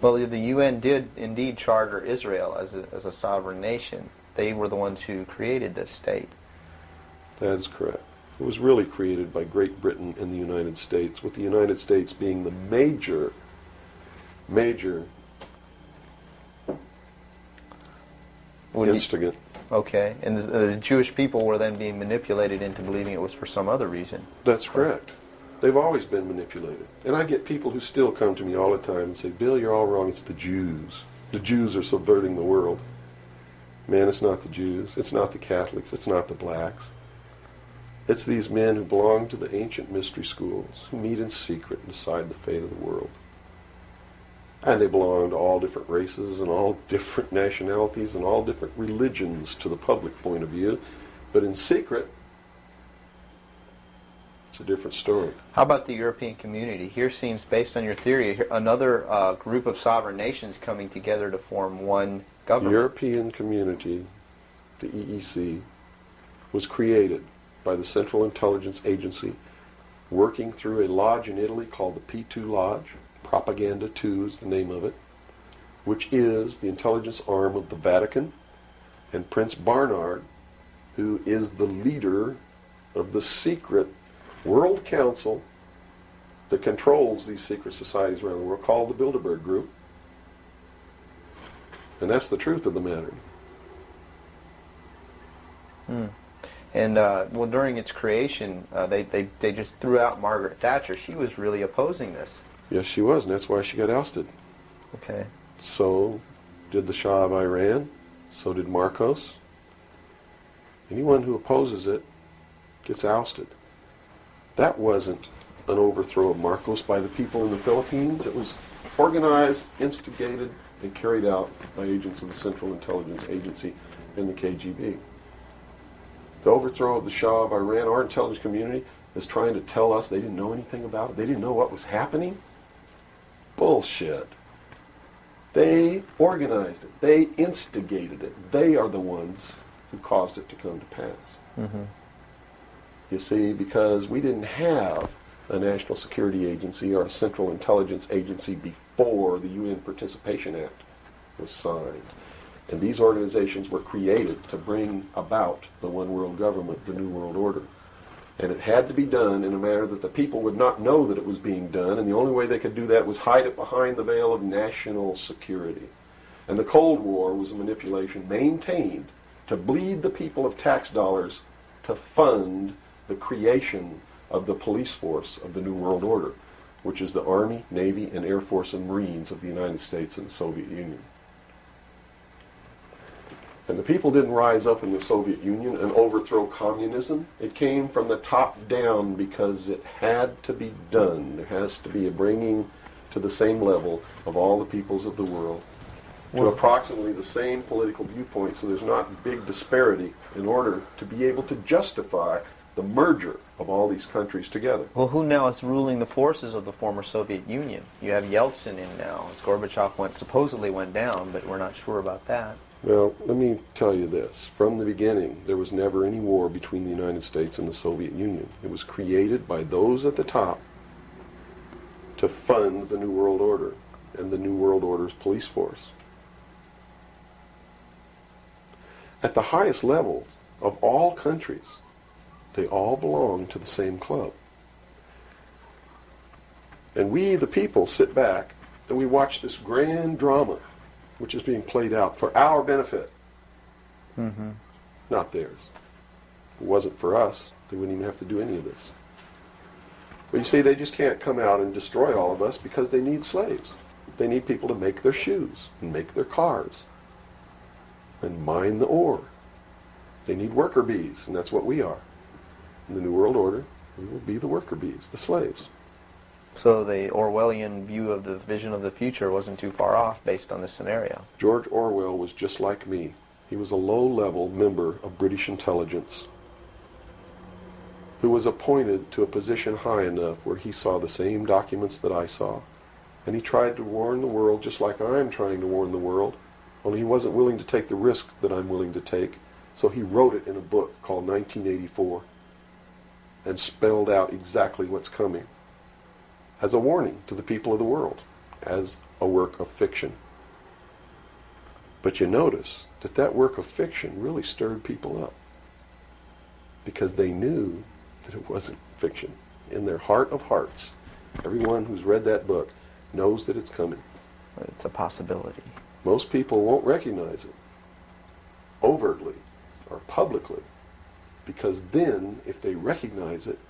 Well, the UN did indeed charter Israel as a sovereign nation. They were the ones who created this state. That is correct. It was really created by Great Britain and the United States, with the United States being the major instigant. Okay, and the Jewish people were then being manipulated into believing it was for some other reason. That's correct. They've always been manipulated. And I get people who still come to me all the time and say, Bill, you're all wrong. It's the Jews. The Jews are subverting the world. Man, it's not the Jews. It's not the Catholics. It's not the blacks. It's these men who belong to the ancient mystery schools, who meet in secret and decide the fate of the world. And they belong to all different races and all different nationalities and all different religions to the public point of view. But in secret, it's a different story. How about the European community? Here seems, based on your theory, another group of sovereign nations coming together to form one government. The European community, the EEC, was created by the Central Intelligence Agency, working through a lodge in Italy called the P2 Lodge. Propaganda 2 is the name of it, which is the intelligence arm of the Vatican, and Prince Bernhard, who is the leader of the secret World Council that controls these secret societies around the world, called the Bilderberg Group. And that's the truth of the matter. And well, during its creation, they just threw out Margaret Thatcher. She was really opposing this. Yes, she was, and that's why she got ousted. Okay. So did the Shah of Iran. So did Marcos. Anyone who opposes it gets ousted. That wasn't an overthrow of Marcos by the people in the Philippines. It was organized, instigated, and carried out by agents of the Central Intelligence Agency and the KGB. The overthrow of the Shah of Iran, our intelligence community is trying to tell us they didn't know anything about it. They didn't know what was happening. Bullshit. They organized it. They instigated it. They are the ones who caused it to come to pass. You see, because we didn't have a National Security Agency or a Central Intelligence Agency before the UN Participation Act was signed. And these organizations were created to bring about the one world government, the New World Order. And it had to be done in a manner that the people would not know that it was being done, and the only way they could do that was hide it behind the veil of national security. And the Cold War was a manipulation maintained to bleed the people of tax dollars to fund the creation of the police force of the New World Order, which is the Army, Navy, and Air Force and Marines of the United States and the Soviet Union. And the people didn't rise up in the Soviet Union and overthrow communism. It came from the top down because it had to be done. There has to be a bringing to the same level of all the peoples of the world to approximately the same political viewpoint, so there's not big disparity in order to be able to justify the merger of all these countries together. Well, who now is ruling the forces of the former Soviet Union? You have Yeltsin in now. Gorbachev supposedly went down, but we're not sure about that. Well, let me tell you this. From the beginning, there was never any war between the United States and the Soviet Union. It was created by those at the top to fund the New World Order and the New World Order's police force. At the highest levels of all countries, they all belong to the same club. And we, the people, sit back and we watch this grand drama which is being played out for our benefit, not theirs. If it wasn't for us, they wouldn't even have to do any of this. But you see, they just can't come out and destroy all of us because they need slaves. They need people to make their shoes and make their cars and mine the ore. They need worker bees, and that's what we are. In the New World Order, we will be the worker bees, the slaves. So the Orwellian view of the vision of the future wasn't too far off based on this scenario. George Orwell was just like me. He was a low-level member of British intelligence who was appointed to a position high enough where he saw the same documents that I saw. And he tried to warn the world just like I'm trying to warn the world, only he wasn't willing to take the risk that I'm willing to take. So he wrote it in a book called 1984 and spelled out exactly what's coming as a warning to the people of the world, as a work of fiction. But you notice that that work of fiction really stirred people up because they knew that it wasn't fiction. In their heart of hearts, everyone who's read that book knows that it's coming. It's a possibility. Most people won't recognize it overtly or publicly, because then, if they recognize it,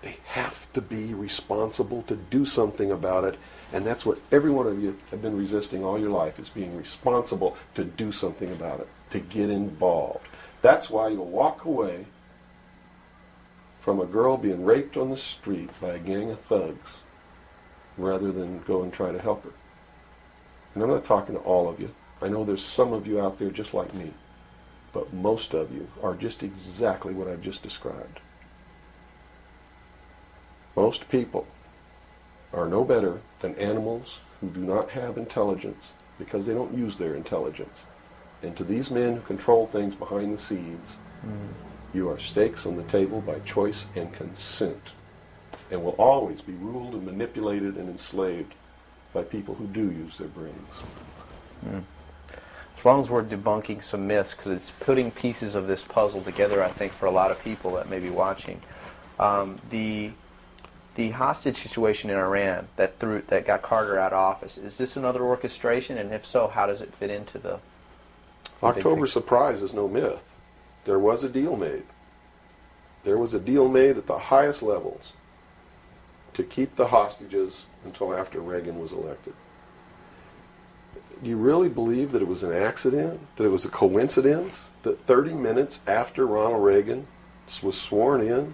they have to be responsible to do something about it. And that's what every one of you have been resisting all your life, is being responsible to do something about it, to get involved. That's why you'll walk away from a girl being raped on the street by a gang of thugs rather than go and try to help her. And I'm not talking to all of you. I know there's some of you out there just like me. But most of you are just exactly what I've just described. Most people are no better than animals who do not have intelligence because they don't use their intelligence. And to these men who control things behind the scenes, you are stakes on the table by choice and consent, and will always be ruled and manipulated and enslaved by people who do use their brains. As long as we're debunking some myths, because it's putting pieces of this puzzle together, I think, for a lot of people that may be watching. The hostage situation in Iran that got Carter out of office, is this another orchestration? And if so, how does it fit into the October surprise is no myth. There was a deal made. There was a deal made at the highest levels to keep the hostages until after Reagan was elected. Do you really believe that it was an accident, that it was a coincidence, that 30 minutes after Ronald Reagan was sworn in,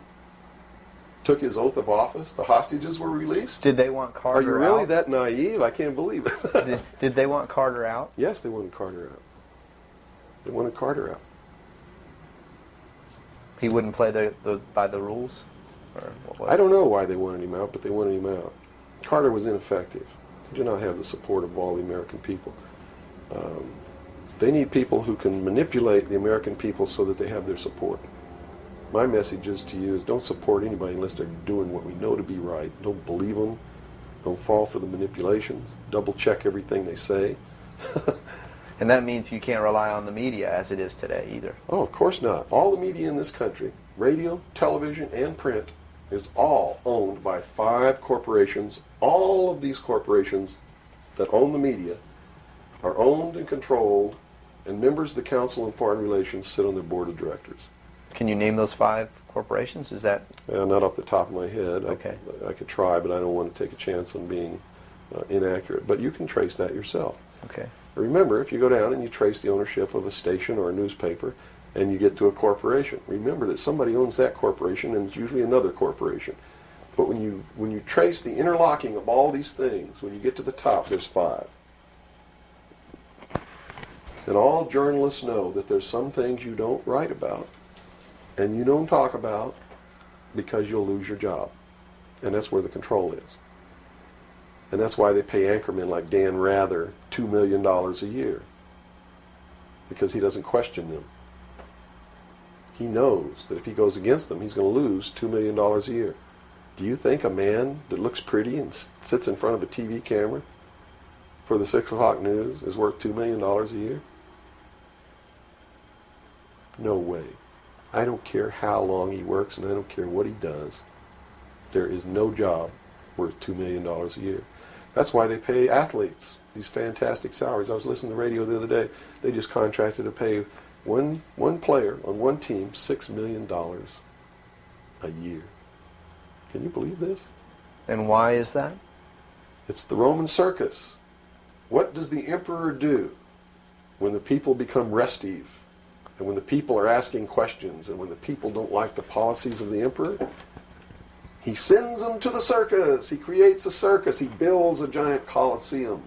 took his oath of office, the hostages were released? Did they want Carter out? Are you really that naive? I can't believe it. Did they want Carter out? Yes, they wanted Carter out. They wanted Carter out. He wouldn't play by the rules? Or what was I don't know why they wanted him out, but they wanted him out. Carter was ineffective. He did not have the support of all the American people. They need people who can manipulate the American people so that they have their support. My message is to you is don't support anybody unless they're doing what we know to be right. Don't believe them. Don't fall for the manipulations. Double check everything they say. And that means you can't rely on the media as it is today either. Oh, of course not. All the media in this country, radio, television, and print, is all owned by 5 corporations. All of these corporations that own the media are owned and controlled, and members of the Council on Foreign Relations sit on their board of directors. Can you name those 5 corporations? Is that Not off the top of my head. okay? I could try, but I don't want to take a chance on being inaccurate. But you can trace that yourself. Okay. Remember, if you go down and you trace the ownership of a station or a newspaper, and you get to a corporation, remember that somebody owns that corporation, and it's usually another corporation. But when you trace the interlocking of all these things, when you get to the top, there's 5. And all journalists know that there's some things you don't write about and you don't talk about because you'll lose your job. And that's where the control is. And that's why they pay anchormen like Dan Rather $2 million a year, because he doesn't question them. He knows that if he goes against them, he's going to lose $2 million a year. Do you think a man that looks pretty and sits in front of a TV camera for the 6 o'clock news is worth $2 million a year? No way. I don't care how long he works, and I don't care what he does. There is no job worth $2 million a year. That's why they pay athletes these fantastic salaries. I was listening to the radio the other day. They just contracted to pay one player on one team $6 million a year. Can you believe this? And why is that? It's the Roman circus. What does the emperor do when the people become restive, and when the people are asking questions, and when the people don't like the policies of the emperor? He sends them to the circus. He creates a circus. He builds a giant coliseum.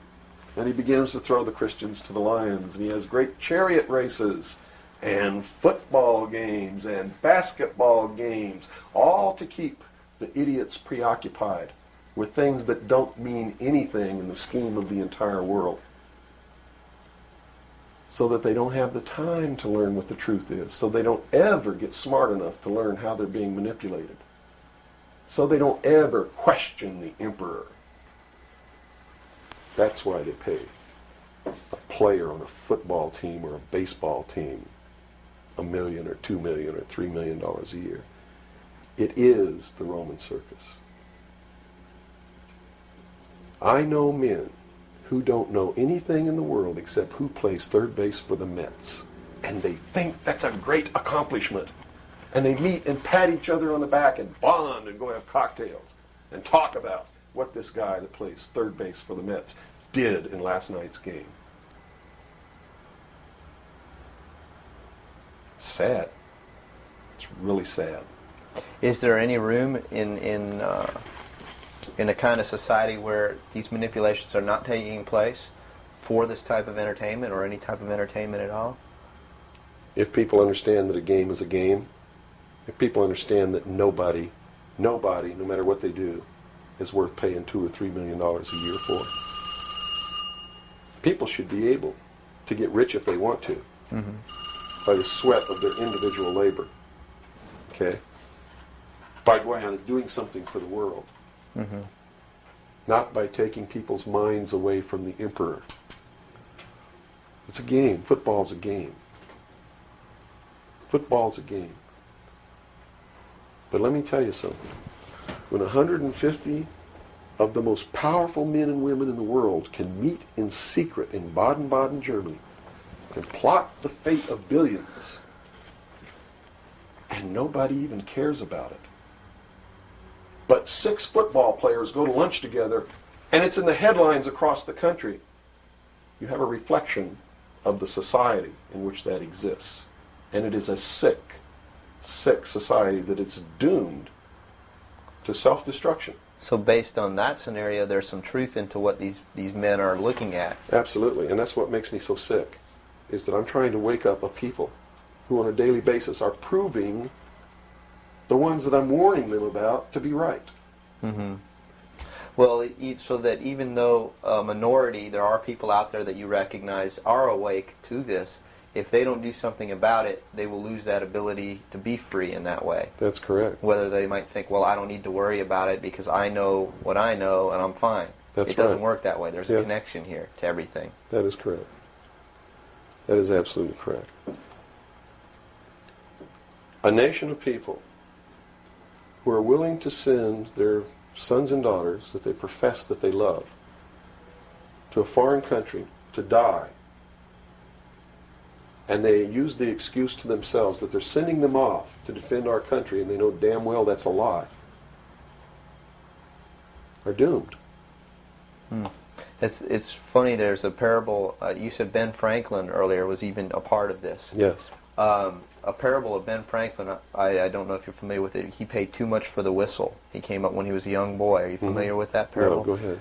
And he begins to throw the Christians to the lions. And he has great chariot races and football games and basketball games, all to keep the idiots preoccupied with things that don't mean anything in the scheme of the entire world, so that they don't have the time to learn what the truth is, so they don't ever get smart enough to learn how they're being manipulated, so they don't ever question the emperor. That's why they pay a player on a football team or a baseball team $1 million or $2 million or $3 million a year. It is the Roman circus. I know men who don't know anything in the world except who plays third base for the Mets, and they think that's a great accomplishment. And they meet and pat each other on the back and bond and go have cocktails and talk about what this guy that plays third base for the Mets did in last night's game. It's sad. It's really sad. Is there any room in a kind of society where these manipulations are not taking place for this type of entertainment, or any type of entertainment at all? If people understand that a game is a game, if people understand that nobody, no matter what they do, is worth paying $2 or $3 million a year for, people should be able to get rich if they want to, by the sweat of their individual labor. Okay? By going out and doing something for the world. Not by taking people's minds away from the emperor. It's a game. Football's a game. Football's a game. But let me tell you something. When 150 of the most powerful men and women in the world can meet in secret in Baden-Baden, Germany, and plot the fate of billions, and nobody even cares about it, but 6 football players go to lunch together, and it's in the headlines across the country, you have a reflection of the society in which that exists. And it is a sick society that is doomed to self-destruction. So based on that scenario, there's some truth into what these men are looking at. Absolutely, and that's what makes me so sick, is that I'm trying to wake up a people who on a daily basis are proving the ones that I'm warning them about to be right. Well, so that even though a minority, there are people out there that you recognize are awake to this, if they don't do something about it, they will lose that ability to be free in that way. That's correct. Whether they might think, well, I don't need to worry about it because I know what I know and I'm fine. That's It doesn't right. work that way. There's a Yes. connection here to everything. That is correct. That is absolutely correct. A nation of people who are willing to send their sons and daughters that they profess that they love to a foreign country to die, and they use the excuse to themselves that they're sending them off to defend our country, and they know damn well that's a lie, are doomed. It's funny. There's a parable. You said Ben Franklin earlier was even a part of this. Yes. A parable of Ben Franklin. I don't know if you're familiar with it. He paid too much for the whistle. He came up when he was a young boy. Are you familiar with that parable? No, go ahead.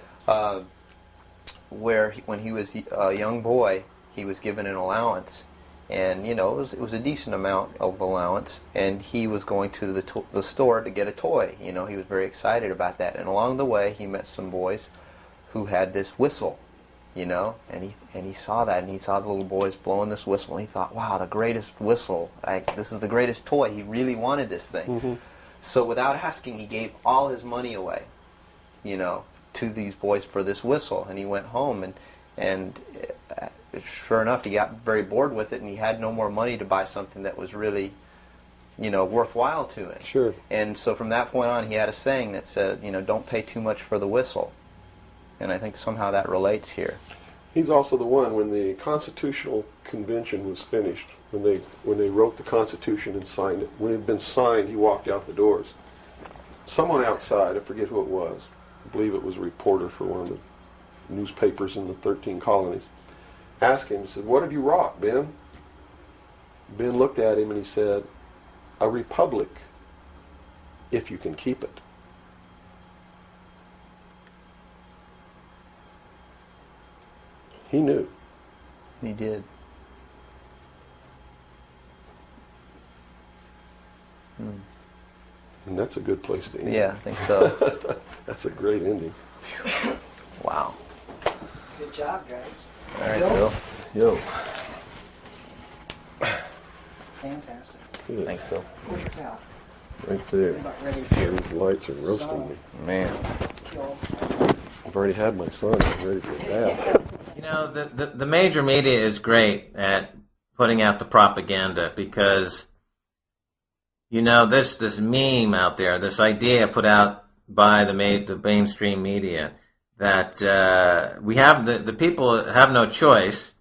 When he was a young boy, he was given an allowance, and it was a decent amount of allowance, and he was going to the store to get a toy. He was very excited about that, and along the way he met some boys who had this whistle, and he saw that, and he saw the little boys blowing this whistle, and he thought, wow, the greatest whistle, this is the greatest toy. He really wanted this thing. So without asking, he gave all his money away, to these boys for this whistle, and he went home, and sure enough, he got very bored with it, and he had no more money to buy something that was really, worthwhile to him. Sure. And so from that point on, he had a saying that said, don't pay too much for the whistle. And I think somehow that relates here. He's also the one, when the Constitutional Convention was finished, when they wrote the Constitution and signed it, when it had been signed, he walked out the doors. Someone outside, I forget who it was, I believe it was a reporter for one of the newspapers in the 13 colonies, asked him, he said, "What have you wrought, Ben?" Ben looked at him and he said, "A republic, if you can keep it." He knew. He did. And that's a good place to end. Yeah, I think so. That's a great ending. Wow. Good job, guys. All right, Bill. Yo. Fantastic. Good. Thanks, Bill. Where's your towel? Right there. I'm about ready Yeah, to these lights are roasting me. Man. kill. I've already had my son. I'm ready for a bath. The major media is great at putting out the propaganda because, this meme out there, this idea put out by the mainstream media that we have the people have no choice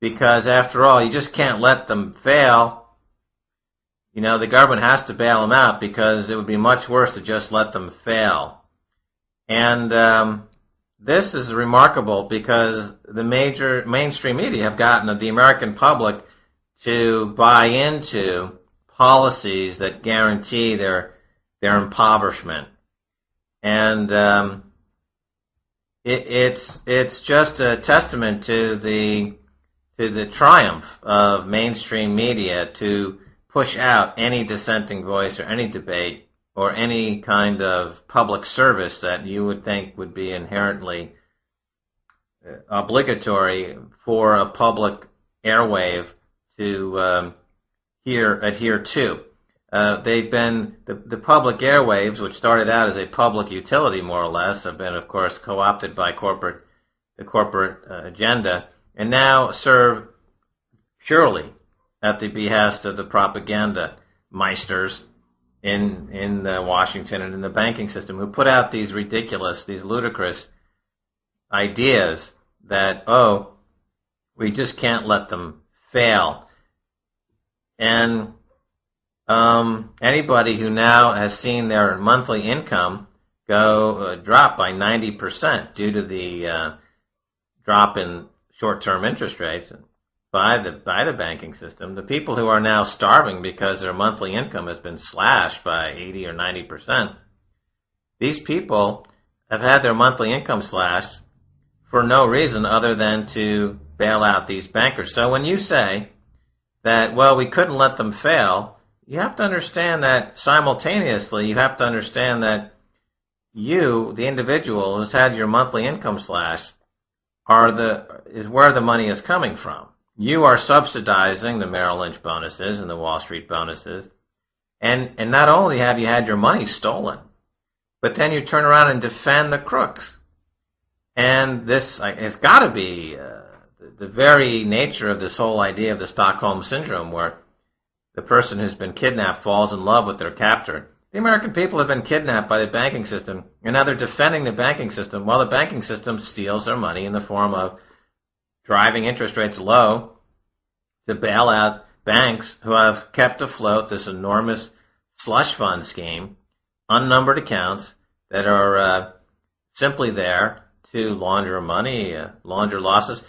because, after all, you just can't let them fail. The government has to bail them out because it would be much worse to just let them fail. And this is remarkable because the major mainstream media have gotten the American public to buy into policies that guarantee their impoverishment. And it's just a testament to the triumph of mainstream media to push out any dissenting voice or any debate or any kind of public service that you would think would be inherently obligatory for a public airwave to adhere to. They've been the public airwaves, which started out as a public utility more or less, have been, of course, co-opted by the corporate agenda, and now serve purely at the behest of the propaganda meisters in Washington and in the banking system, who put out these ridiculous, these ludicrous ideas that, we just can't let them fail. And anybody who now has seen their monthly income go drop by 90% due to the drop in short-term interest rates by the banking system, the people who are now starving because their monthly income has been slashed by 80 or 90%, these people have had their monthly income slashed for no reason other than to bail out these bankers. So when you say that, we couldn't let them fail, you have to understand that simultaneously you have to understand that you, the individual who's had your monthly income slashed, is where the money is coming from. You are subsidizing the Merrill Lynch bonuses and the Wall Street bonuses. And not only have you had your money stolen, but then you turn around and defend the crooks. And this has got to be the very nature of this whole idea of the Stockholm Syndrome, where the person who's been kidnapped falls in love with their captor. The American people have been kidnapped by the banking system, and now they're defending the banking system while the banking system steals their money in the form of driving interest rates low to bail out banks who have kept afloat this enormous slush fund scheme, unnumbered accounts that are simply there to launder money, launder losses.